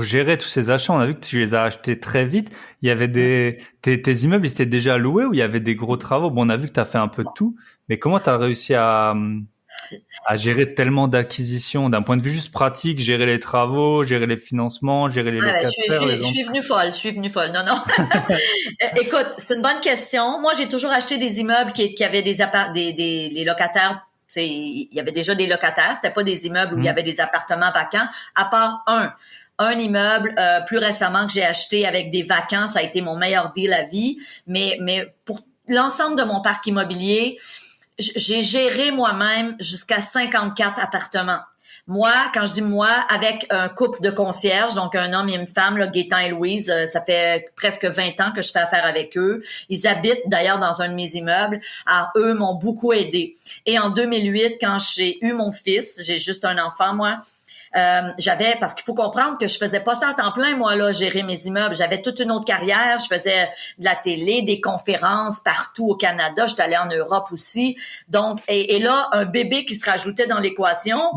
gérer tous ces achats? On a vu que tu les as achetés très vite. Il y avait tes immeubles, ils étaient déjà loués ou il y avait des gros travaux? Bon, on a vu que t'as fait un peu de tout, mais comment t'as réussi à gérer tellement d'acquisitions d'un point de vue juste pratique, gérer les travaux, gérer les financements, gérer les locataires? Je suis venue folle. Non. Écoute, c'est une bonne question. Moi, j'ai toujours acheté des immeubles qui avaient les locataires. Il y avait déjà des locataires. C'était pas des immeubles où il y avait des appartements vacants, à part un immeuble plus récemment que j'ai acheté avec des vacants. Ça a été mon meilleur deal à vie. Mais pour l'ensemble de mon parc immobilier, j'ai géré moi-même jusqu'à 54 appartements. Moi, quand je dis moi, avec un couple de concierges, donc un homme et une femme, là, Gaétan et Louise, ça fait presque 20 ans que je fais affaire avec eux. Ils habitent d'ailleurs dans un de mes immeubles. Alors, eux m'ont beaucoup aidé. Et en 2008, quand j'ai eu mon fils, j'ai juste un enfant, moi, parce qu'il faut comprendre que je faisais pas ça à temps plein, moi, là, gérer mes immeubles. J'avais toute une autre carrière. Je faisais de la télé, des conférences partout au Canada. J'étais allée en Europe aussi. Donc, et là, un bébé qui se rajoutait dans l'équation.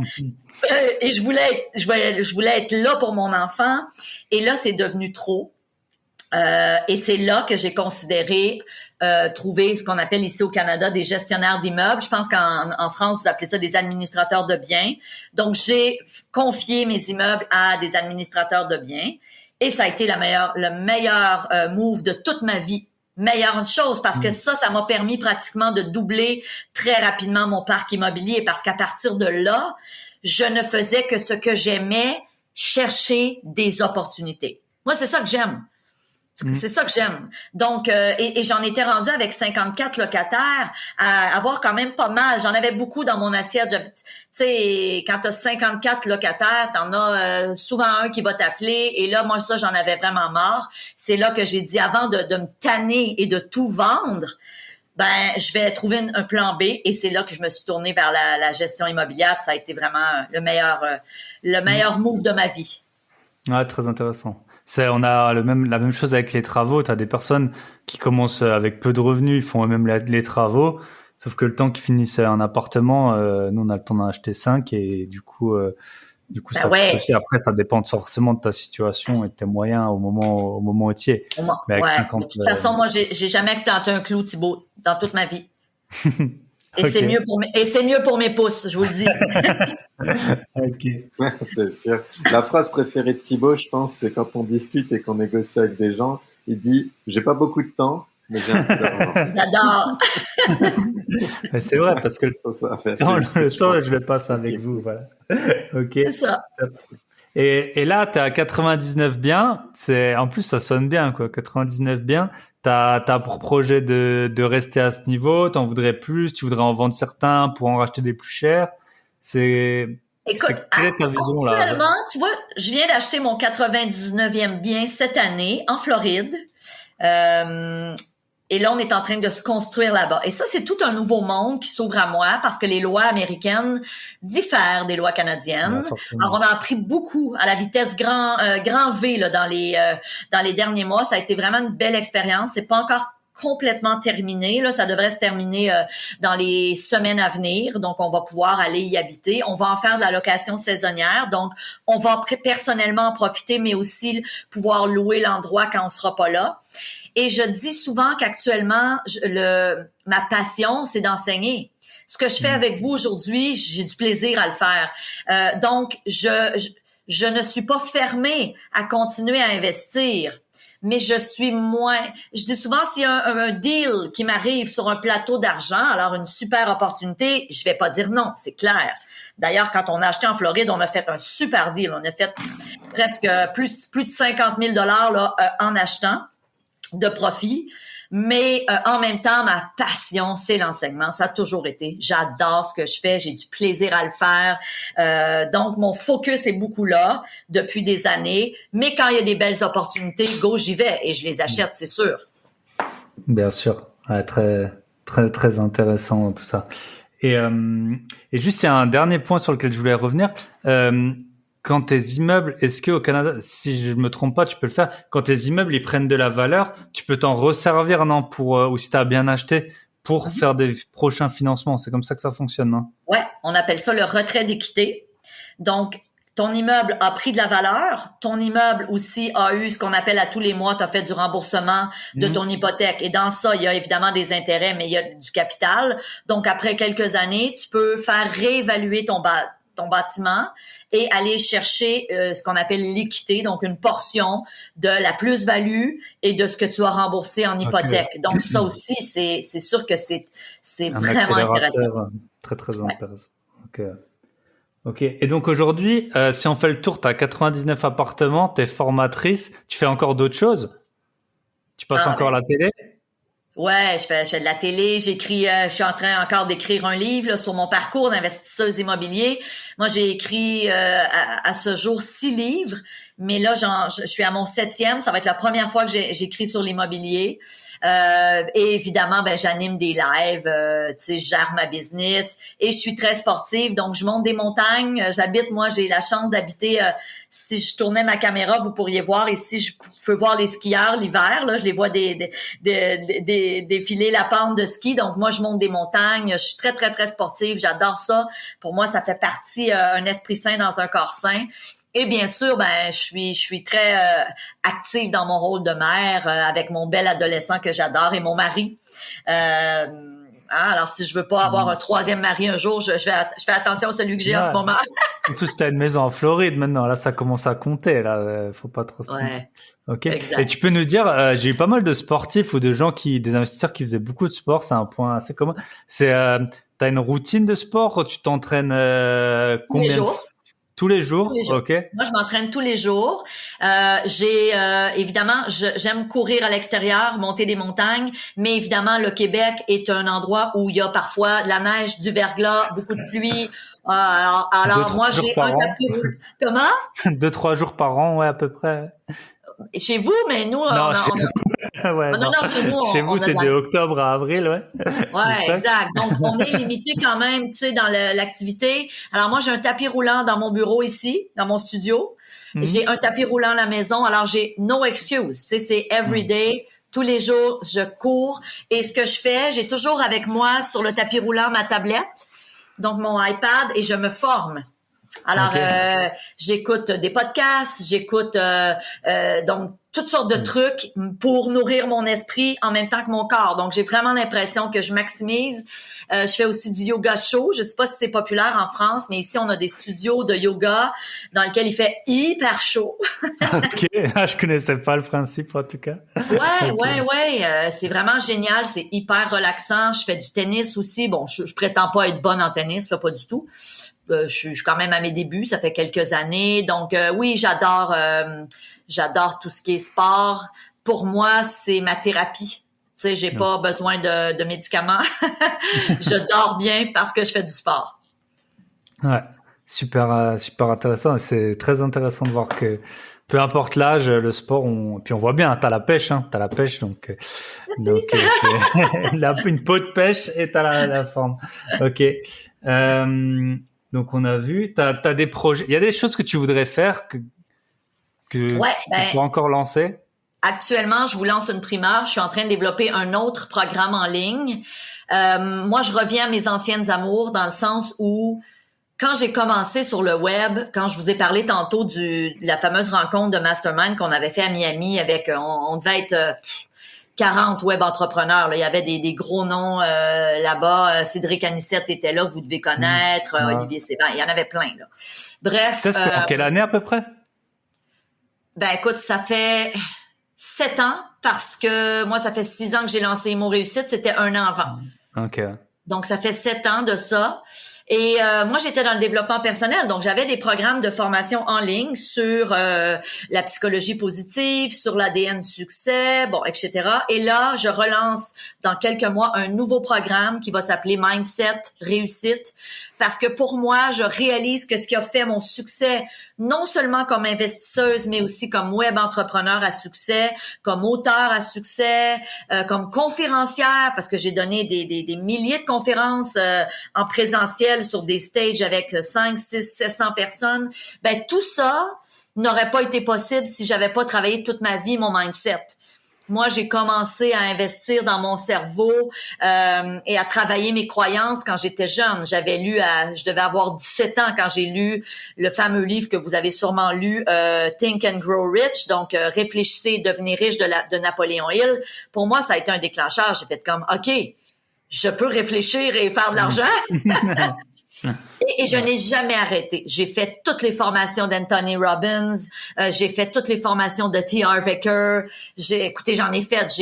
Et je voulais être là pour mon enfant. Et là, c'est devenu trop. Et c'est là que j'ai considéré trouver ce qu'on appelle ici au Canada des gestionnaires d'immeubles. Je pense qu'en France, vous appelez ça des administrateurs de biens. Donc, j'ai confié mes immeubles à des administrateurs de biens et ça a été le meilleur move de toute ma vie. Meilleure chose parce que ça m'a permis pratiquement de doubler très rapidement mon parc immobilier parce qu'à partir de là, je ne faisais que ce que j'aimais, chercher des opportunités. Moi, c'est ça que j'aime. C'est ça que j'aime. Donc, et j'en étais rendue avec 54 locataires à avoir quand même pas mal. J'en avais beaucoup dans mon assiette. Tu sais, quand t'as 54 locataires, t'en as souvent un qui va t'appeler. Et là, moi, ça, j'en avais vraiment marre. C'est là que j'ai dit, avant de me tanner et de tout vendre, ben, je vais trouver un plan B. Et c'est là que je me suis tournée vers la gestion immobilière. Puis ça a été vraiment le meilleur move de ma vie. Ouais, très intéressant. On a la même chose avec les travaux. Tu as des personnes qui commencent avec peu de revenus, ils font eux-mêmes les travaux, sauf que le temps qu'ils finissent un appartement, nous on a le temps d'en acheter 5 et du coup ça coûte aussi. Après, ça dépend forcément de ta situation et de tes moyens au moment où tu y es. Mais avec 50, de toute façon, moi j'ai jamais planté un clou, Thibaut, dans toute ma vie. Et okay. C'est mieux pour mes pouces, je vous le dis. Ok. C'est sûr. La phrase préférée de Thibaut, je pense, c'est quand on discute et qu'on négocie avec des gens, il dit « J'ai pas beaucoup de temps, mais j'ai un peu d'argent. » J'adore. C'est vrai, parce que le temps, je vais passer avec vous. Voilà. Ok. C'est ça. Et là, tu as 99 biens. En plus, ça sonne bien, quoi. 99 biens. T'as pour projet de rester à ce niveau, t'en voudrais plus, tu voudrais en vendre certains pour en racheter des plus chers. Écoute, quelle est ta vision là? Actuellement, tu vois, je viens d'acheter mon 99e bien cette année en Floride. Et là, on est en train de se construire là-bas. Et ça, c'est tout un nouveau monde qui s'ouvre à moi parce que les lois américaines diffèrent des lois canadiennes. Ouais, alors, on a appris beaucoup à la vitesse grand V là, dans les derniers mois. Ça a été vraiment une belle expérience. C'est pas encore complètement terminé. Là, ça devrait se terminer dans les semaines à venir. Donc, on va pouvoir aller y habiter. On va en faire de la location saisonnière. Donc, on va personnellement en profiter, mais aussi pouvoir louer l'endroit quand on sera pas là. Et je dis souvent qu'actuellement, ma passion, c'est d'enseigner. Ce que je fais avec vous aujourd'hui, j'ai du plaisir à le faire. Donc, je ne suis pas fermée à continuer à investir, mais je suis moins... Je dis souvent, s'il y a un deal qui m'arrive sur un plateau d'argent, alors une super opportunité, je vais pas dire non, c'est clair. D'ailleurs, quand on a acheté en Floride, on a fait un super deal. On a fait presque plus de 50 000 $ là, en achetant de profit, mais en même temps, ma passion, c'est l'enseignement. Ça a toujours été. J'adore ce que je fais, j'ai du plaisir à le faire. Donc, mon focus est beaucoup là depuis des années, mais quand il y a des belles opportunités, go, j'y vais et je les achète, c'est sûr. Bien sûr. Ouais, très, très, très intéressant tout ça. Et juste, il y a un dernier point sur lequel je voulais revenir. Quand tes immeubles, est-ce que au Canada, si je me trompe pas, tu peux le faire. Quand tes immeubles ils prennent de la valeur, tu peux t'en resservir, non, pour ou si t'as bien acheté pour faire des prochains financements. C'est comme ça que ça fonctionne, non? Ouais, on appelle ça le retrait d'équité. Donc, ton immeuble a pris de la valeur. Ton immeuble aussi a eu ce qu'on appelle à tous les mois, tu as fait du remboursement de ton hypothèque. Et dans ça, il y a évidemment des intérêts, mais il y a du capital. Donc, après quelques années, tu peux faire réévaluer ton bâtiment et aller chercher ce qu'on appelle l'équité, donc une portion de la plus-value et de ce que tu as remboursé en hypothèque. Okay. Donc, ça aussi, c'est sûr que c'est vraiment intéressant. Très, très intéressant. Ok. Et donc, aujourd'hui, si on fait le tour, tu as 99 appartements, tu es formatrice, tu fais encore d'autres choses? Tu passes encore à la télé? Ouais, je fais de la télé, j'écris, je suis en train encore d'écrire un livre là, sur mon parcours d'investisseuse immobilier. Moi, j'ai écrit à ce jour 6 livres, mais là, je suis à mon 7e. Ça va être la première fois que j'écris sur l'immobilier. Et évidemment, j'anime des lives, tu sais, je gère ma business et je suis très sportive, donc je monte des montagnes. Moi, j'ai la chance d'habiter. Si je tournais ma caméra, vous pourriez voir ici, je peux voir les skieurs l'hiver. Là, je les vois défiler la pente de ski. Donc moi, je monte des montagnes. Je suis très, très, très sportive. J'adore ça. Pour moi, ça fait partie un esprit sain dans un corps sain. Et bien sûr, je suis très active dans mon rôle de mère avec mon bel adolescent que j'adore et mon mari. Alors, si je veux pas avoir un troisième mari un jour, je fais attention à celui que j'ai en ce moment. Surtout si t'as une maison en Floride maintenant, là, ça commence à compter. Là, faut pas trop se tromper. Ouais. Ok. Exact. Et tu peux nous dire, j'ai eu pas mal de sportifs ou de gens des investisseurs qui faisaient beaucoup de sport. C'est un point assez commun. T'as une routine de sport? Tu t'entraînes combien les jours. Tous les jours, ok. Moi, je m'entraîne tous les jours. Évidemment, j'aime courir à l'extérieur, monter des montagnes, mais évidemment, le Québec est un endroit où il y a parfois de la neige, du verglas, beaucoup de pluie. Alors moi, j'ai un tapis roulant. Comment? 2-3 jours par an, ouais, à peu près. Chez vous, mais nous, chez vous, c'est de octobre à avril, ouais. Ouais, exact. Donc, on est limité quand même, tu sais, dans l'activité. Alors, moi, j'ai un tapis roulant dans mon bureau ici, dans mon studio. J'ai un tapis roulant à la maison. Alors, j'ai no excuse. Tu sais, c'est every day. Tous les jours, je cours. Et ce que je fais, j'ai toujours avec moi sur le tapis roulant ma tablette, donc mon iPad, et je me forme. Alors, j'écoute des podcasts, j'écoute donc toutes sortes de trucs pour nourrir mon esprit en même temps que mon corps. Donc, j'ai vraiment l'impression que je maximise. Je fais aussi du yoga chaud. Je sais pas si c'est populaire en France, mais ici, on a des studios de yoga dans lesquels il fait hyper chaud. Ok, je connaissais pas le principe en tout cas. Ouais. C'est vraiment génial. C'est hyper relaxant. Je fais du tennis aussi. Bon, je prétends pas être bonne en tennis, là, pas du tout. Je suis quand même à mes débuts, ça fait quelques années. Donc oui, j'adore tout ce qui est sport. Pour moi, c'est ma thérapie. Tu sais, j'ai pas besoin de médicaments. Je dors bien parce que je fais du sport. Ouais, super intéressant. C'est très intéressant de voir que peu importe l'âge, le sport, puis on voit bien, t'as la pêche, donc une peau de pêche et t'as la forme. Ok. Donc on a vu, t'as des projets, il y a des choses que tu voudrais faire que tu peux encore lancer? Actuellement, je vous lance une primeur. Je suis en train de développer un autre programme en ligne. Moi, je reviens à mes anciennes amours dans le sens où quand j'ai commencé sur le web, quand je vous ai parlé tantôt de la fameuse rencontre de Mastermind qu'on avait fait à Miami avec, on devait être 40 web entrepreneurs. Là. Il y avait des gros noms là-bas. Cédric Anissette était là, que vous devez connaître. Olivier Séban, il y en avait plein. Là. Bref. Ça, c'était en quelle année à peu près? Ben écoute, ça fait 7 ans parce que moi, ça fait 6 ans que j'ai lancé Imo Réussite. C'était 1 an avant. OK. Donc, ça fait 7 ans de ça. Et moi, j'étais dans le développement personnel. Donc, j'avais des programmes de formation en ligne sur la psychologie positive, sur l'ADN du succès, etc. Et là, je relance dans quelques mois un nouveau programme qui va s'appeler Mindset Réussite. Parce que pour moi, je réalise que ce qui a fait mon succès, non seulement comme investisseuse, mais aussi comme web entrepreneur à succès, comme auteur à succès, comme conférencière, parce que j'ai donné des milliers de conférences en présentiel sur des stages avec 5, 6, 700 personnes. Ben tout ça n'aurait pas été possible si j'avais pas travaillé toute ma vie mon mindset. Moi, j'ai commencé à investir dans mon cerveau et à travailler mes croyances quand j'étais jeune. Je devais avoir 17 ans quand j'ai lu le fameux livre que vous avez sûrement lu, Think and Grow Rich, donc Réfléchissez et devenez riche de Napoléon Hill. Pour moi, ça a été un déclencheur. J'ai fait comme, OK, je peux réfléchir et faire de l'argent. Et je n'ai jamais arrêté. J'ai fait toutes les formations d'Anthony Robbins, j'ai fait toutes les formations de T. Harv Eker. J'ai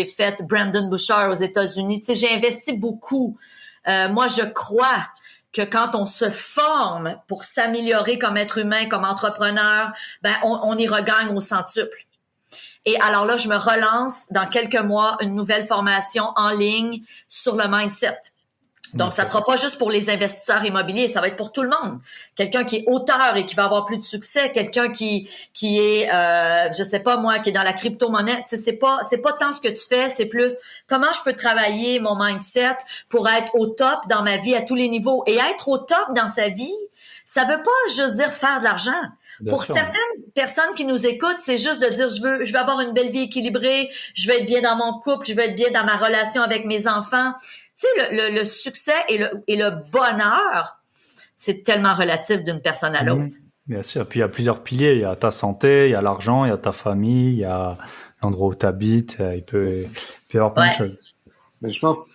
fait Brandon Bouchard aux États-Unis. Tu sais, j'ai investi beaucoup. Moi, je crois que quand on se forme pour s'améliorer comme être humain, comme entrepreneur, ben on y regagne au centuple. Et alors là, je me relance dans quelques mois une nouvelle formation en ligne sur le mindset. Donc, ça sera pas juste pour les investisseurs immobiliers, ça va être pour tout le monde. Quelqu'un qui est auteur et qui va avoir plus de succès, quelqu'un qui est, je sais pas moi, qui est dans la crypto-monnaie. Tu sais, c'est pas tant ce que tu fais, c'est plus comment je peux travailler mon mindset pour être au top dans ma vie à tous les niveaux. Et être au top dans sa vie, ça veut pas juste dire faire de l'argent. Pour certaines personnes qui nous écoutent, c'est juste de dire je veux avoir une belle vie équilibrée, je veux être bien dans mon couple, je veux être bien dans ma relation avec mes enfants. Tu sais, le succès et le bonheur, c'est tellement relatif d'une personne à l'autre. Bien sûr. Puis il y a plusieurs piliers. Il y a ta santé, il y a l'argent, il y a ta famille, il y a l'endroit où tu habites. Il peut y avoir plein de choses. Mais je pense que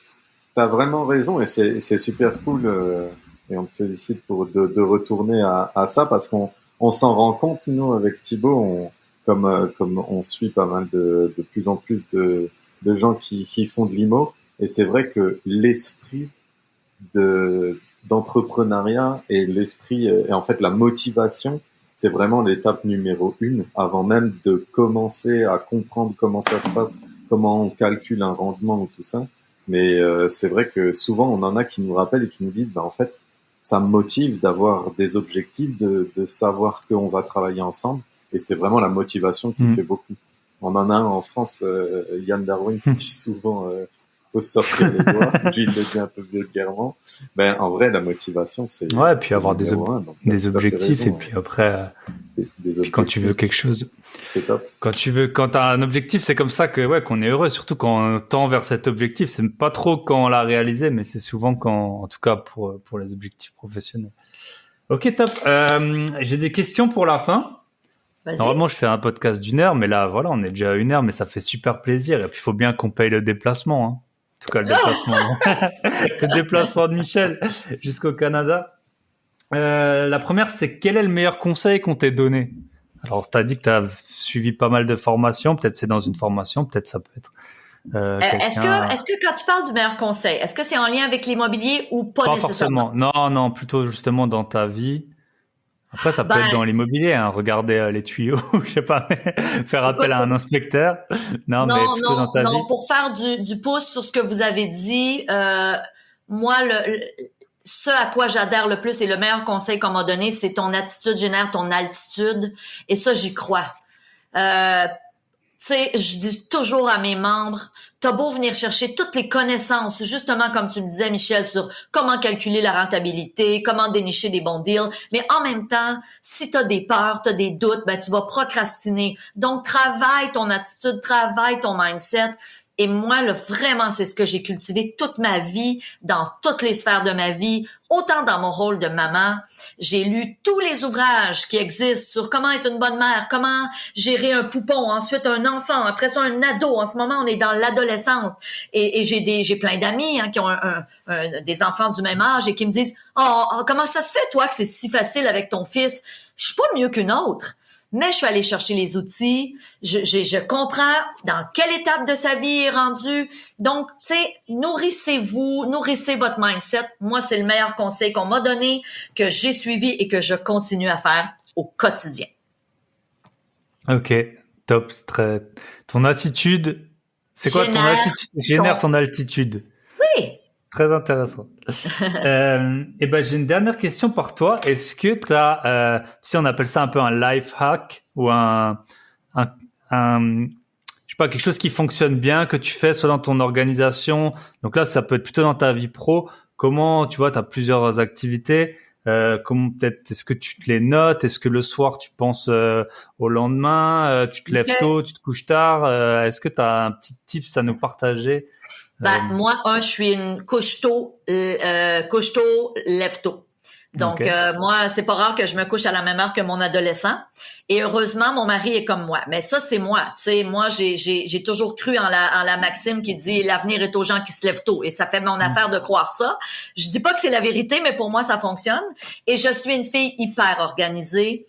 tu as vraiment raison et c'est super cool. Et on te félicite de retourner à ça parce qu'on s'en rend compte, nous, avec Thibaut, comme on suit pas mal de plus en plus de gens qui font de l'IMO. Et c'est vrai que l'esprit d'entrepreneuriat et l'esprit, et en fait la motivation, c'est vraiment l'étape numéro 1 avant même de commencer à comprendre comment ça se passe, comment on calcule un rendement ou tout ça. Mais c'est vrai que souvent on en a qui nous rappellent et qui nous disent, en fait, ça me motive d'avoir des objectifs, de savoir qu'on va travailler ensemble. Et c'est vraiment la motivation qui fait beaucoup. On en a un en France, Yann Darwin, qui dit souvent faut se sortir les doigts. Lui, il le dit un peu vulgairement. Ben, en vrai, la motivation, c'est... Ouais, puis avoir des objectifs, raison, et puis après, puis quand tu veux quelque chose... C'est top. Quand t'as un objectif, c'est comme ça qu'on est heureux, surtout quand on tend vers cet objectif. C'est pas trop quand on l'a réalisé, mais c'est souvent en tout cas pour les objectifs professionnels. Ok, top. J'ai des questions pour la fin. Vas-y. Normalement, je fais un podcast d'1 heure, mais là, voilà, on est déjà à 1 heure, mais ça fait super plaisir. Et puis, il faut bien qu'on paye le déplacement, hein. En tout cas, le déplacement de Michel jusqu'au Canada. La première, c'est quel est le meilleur conseil qu'on t'ait donné? Alors, t'as dit que t'as suivi pas mal de formations. Peut-être c'est dans une formation, peut-être ça peut être. Est-ce que quand tu parles du meilleur conseil, est-ce que c'est en lien avec l'immobilier ou pas nécessairement? Forcément. Non, plutôt justement dans ta vie. Après, ça peut être dans l'immobilier, hein, regarder les tuyaux, je sais pas, faire appel à un inspecteur. Mais plutôt dans ta vie. Non, pour faire du pouce sur ce que vous avez dit, moi, ce à quoi j'adhère le plus et le meilleur conseil qu'on m'a donné, c'est ton attitude génère ton altitude. Et ça, j'y crois. Tu sais, je dis toujours à mes membres, t'as beau venir chercher toutes les connaissances, justement comme tu me disais, Michel, sur comment calculer la rentabilité, comment dénicher des bons deals, mais en même temps, si t'as des peurs, t'as des doutes, ben tu vas procrastiner. Donc, travaille ton attitude, travaille ton mindset. Et moi, là, vraiment, c'est ce que j'ai cultivé toute ma vie, dans toutes les sphères de ma vie, autant dans mon rôle de maman. J'ai lu tous les ouvrages qui existent sur comment être une bonne mère, comment gérer un poupon, ensuite un enfant, après ça un ado. En ce moment, on est dans l'adolescence. Et j'ai plein d'amis qui ont des enfants du même âge et qui me disent « Oh, comment ça se fait, toi, que c'est si facile avec ton fils? Je suis pas mieux qu'une autre. » Mais je suis allée chercher les outils, je comprends dans quelle étape de sa vie il est rendu. Donc, tu sais, nourrissez votre mindset. Moi, c'est le meilleur conseil qu'on m'a donné, que j'ai suivi et que je continue à faire au quotidien. Ok, top. Ton attitude, c'est quoi ton attitude? Génère ton altitude. Oui. Très intéressant. Et ben j'ai une dernière question pour toi. Est-ce que tu as, si on appelle ça un peu un life hack ou je sais pas, quelque chose qui fonctionne bien que tu fais soit dans ton organisation. Donc là, ça peut être plutôt dans ta vie pro. Comment, tu vois, tu as plusieurs activités. Comment peut-être est-ce que tu te les notes? Est-ce que le soir tu penses au lendemain? Tu te lèves tôt, tu te couches tard? Est-ce que tu as un petit tips à nous partager? Moi, je suis une couche-tôt, lève-tôt. Donc, moi, c'est pas rare que je me couche à la même heure que mon adolescent. Et heureusement, mon mari est comme moi. Mais ça, c'est moi. Tu sais, moi, j'ai toujours cru en la maxime qui dit « L'avenir est aux gens qui se lèvent tôt ». Et ça fait mon affaire de croire ça. Je dis pas que c'est la vérité, mais pour moi, ça fonctionne. Et je suis une fille hyper organisée,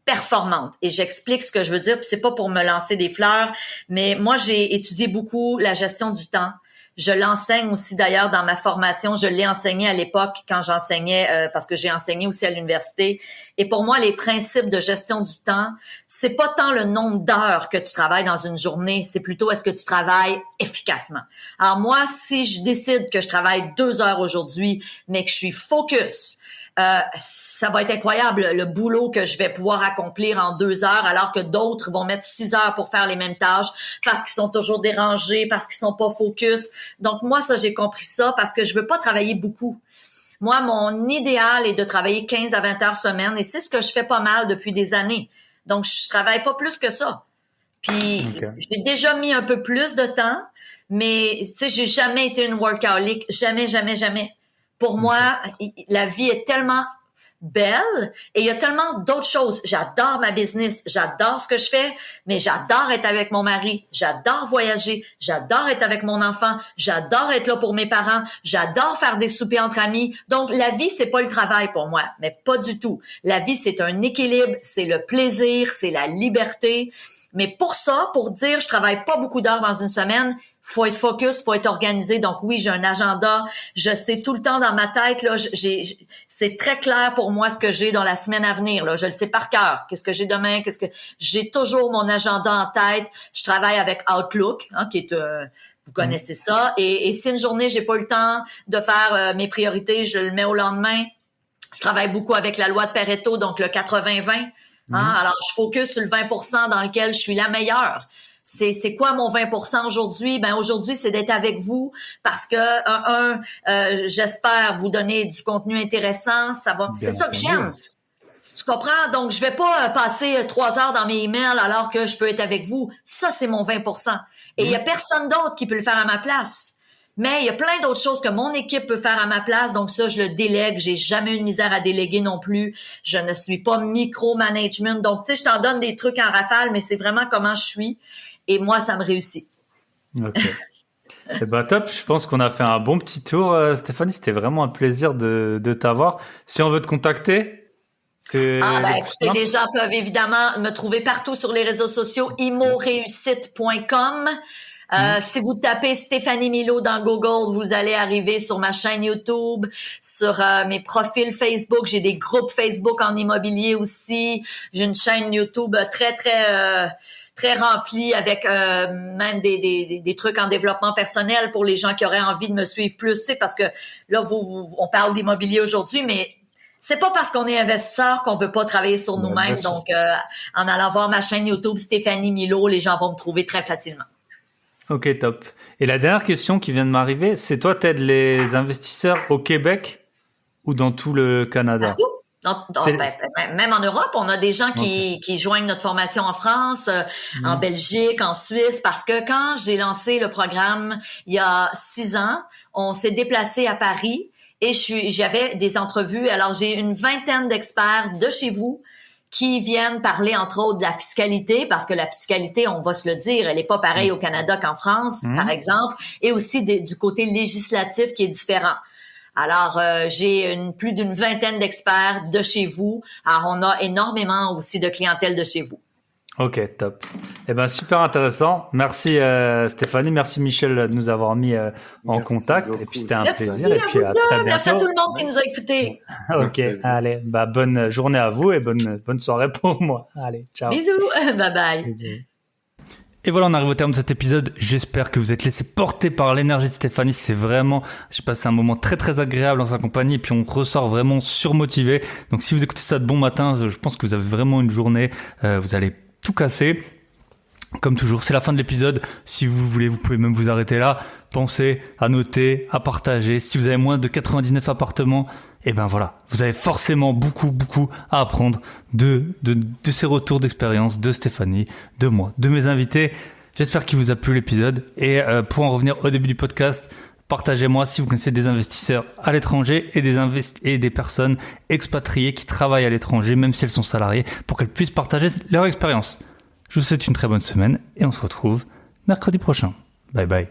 performante. Et j'explique ce que je veux dire, puis c'est pas pour me lancer des fleurs, mais moi, j'ai étudié beaucoup la gestion du temps. Je l'enseigne aussi d'ailleurs dans ma formation. Je l'ai enseigné à l'époque quand j'enseignais, parce que j'ai enseigné aussi à l'université. Et pour moi, les principes de gestion du temps, c'est pas tant le nombre d'heures que tu travailles dans une journée, c'est plutôt est-ce que tu travailles efficacement. Alors moi, si je décide que je travaille 2 heures aujourd'hui, mais que je suis focus, ça va être incroyable le boulot que je vais pouvoir accomplir en 2 heures, alors que d'autres vont mettre 6 heures pour faire les mêmes tâches parce qu'ils sont toujours dérangés, parce qu'ils sont pas focus. Donc moi, ça, j'ai compris ça parce que je veux pas travailler beaucoup. Moi, mon idéal est de travailler 15 à 20 heures semaine et c'est ce que je fais pas mal depuis des années. Donc, je travaille pas plus que ça. Puis, j'ai déjà mis un peu plus de temps, mais tu sais, j'ai jamais été une workaholic. Jamais. Pour moi, la vie est tellement belle et il y a tellement d'autres choses. J'adore ma business, j'adore ce que je fais, mais j'adore être avec mon mari, j'adore voyager, j'adore être avec mon enfant, j'adore être là pour mes parents, j'adore faire des soupers entre amis. Donc, la vie, c'est pas le travail pour moi, mais pas du tout. La vie, c'est un équilibre, c'est le plaisir, c'est la liberté. Mais pour ça, pour dire je travaille pas beaucoup d'heures dans une semaine, faut être focus, faut être organisé. Donc oui, j'ai un agenda. Je sais tout le temps dans ma tête, là, c'est très clair pour moi ce que j'ai dans la semaine à venir, là. Je le sais par cœur. Qu'est-ce que j'ai demain? J'ai toujours mon agenda en tête. Je travaille avec Outlook, hein, qui est, vous connaissez ça. Et si une journée, j'ai pas eu le temps de faire mes priorités, je le mets au lendemain. Je travaille beaucoup avec la loi de Pareto, donc le 80-20. Hein? Alors, je focus sur le 20% dans lequel je suis la meilleure. C'est quoi mon 20% aujourd'hui? Ben aujourd'hui, c'est d'être avec vous parce que j'espère vous donner du contenu intéressant. Ça va. C'est ça que j'aime. Tu comprends? Donc, je vais pas passer 3 heures dans mes emails alors que je peux être avec vous. Ça, c'est mon 20%. Et il y a personne d'autre qui peut le faire à ma place. Mais il y a plein d'autres choses que mon équipe peut faire à ma place. Donc ça, je le délègue. J'ai jamais eu de misère à déléguer non plus. Je ne suis pas micro-management. Donc, tu sais, je t'en donne des trucs en rafale, mais c'est vraiment comment je suis. Et moi, ça me réussit. OK. Eh ben, top. Je pense qu'on a fait un bon petit tour, Stéphanie. C'était vraiment un plaisir de t'avoir. Si on veut te contacter, écoutez, les gens peuvent évidemment me trouver partout sur les réseaux sociaux, imoréussite.com. Si vous tapez Stéphanie Milot dans Google, vous allez arriver sur ma chaîne YouTube, sur mes profils Facebook. J'ai des groupes Facebook en immobilier aussi. J'ai une chaîne YouTube très remplie avec même des trucs en développement personnel pour les gens qui auraient envie de me suivre plus. Tu sais, parce que là, on parle d'immobilier aujourd'hui, mais c'est pas parce qu'on est investisseur qu'on veut pas travailler sur nous-mêmes. Donc, en allant voir ma chaîne YouTube Stéphanie Milot, les gens vont me trouver très facilement. OK, top. Et la dernière question qui vient de m'arriver, c'est toi, t'aides les investisseurs au Québec ou dans tout le Canada? Partout. Même en Europe, on a des gens qui joignent notre formation en France, en Belgique, en Suisse, parce que quand j'ai lancé le programme il y a 6 ans, on s'est déplacé à Paris et j'avais des entrevues. Alors, j'ai une vingtaine d'experts de chez vous qui viennent parler, entre autres, de la fiscalité, parce que la fiscalité, on va se le dire, elle est pas pareille au Canada qu'en France, par exemple, et aussi du côté législatif qui est différent. Alors, j'ai plus d'une vingtaine d'experts de chez vous. Alors, on a énormément aussi de clientèle de chez vous. OK, top. Eh ben, super intéressant. Merci Stéphanie, merci Michel de nous avoir mis en contact. Beaucoup. Et puis c'était un plaisir. Et puis à très très bientôt. Merci à tout le monde qui nous a écoutés. OK, allez, bonne journée à vous et bonne soirée pour moi. Allez, ciao. Bisous, bye bye. Bisous. Et voilà, on arrive au terme de cet épisode. J'espère que vous êtes laissé porter par l'énergie de Stéphanie. J'ai passé un moment très très agréable en sa compagnie et puis on ressort vraiment surmotivé. Donc si vous écoutez ça de bon matin, je pense que vous avez vraiment une journée, vous allez tout casser. Comme toujours, c'est la fin de l'épisode. Si vous voulez, vous pouvez même vous arrêter là. Pensez à noter, à partager. Si vous avez moins de 99 appartements, et ben voilà, vous avez forcément beaucoup à apprendre de ces retours d'expérience de Stéphanie, de moi, de mes invités. J'espère qu'il vous a plu l'épisode. Et pour en revenir au début du podcast, partagez-moi si vous connaissez des investisseurs à l'étranger et des personnes expatriées qui travaillent à l'étranger, même si elles sont salariées, pour qu'elles puissent partager leur expérience. Je vous souhaite une très bonne semaine et on se retrouve mercredi prochain. Bye bye.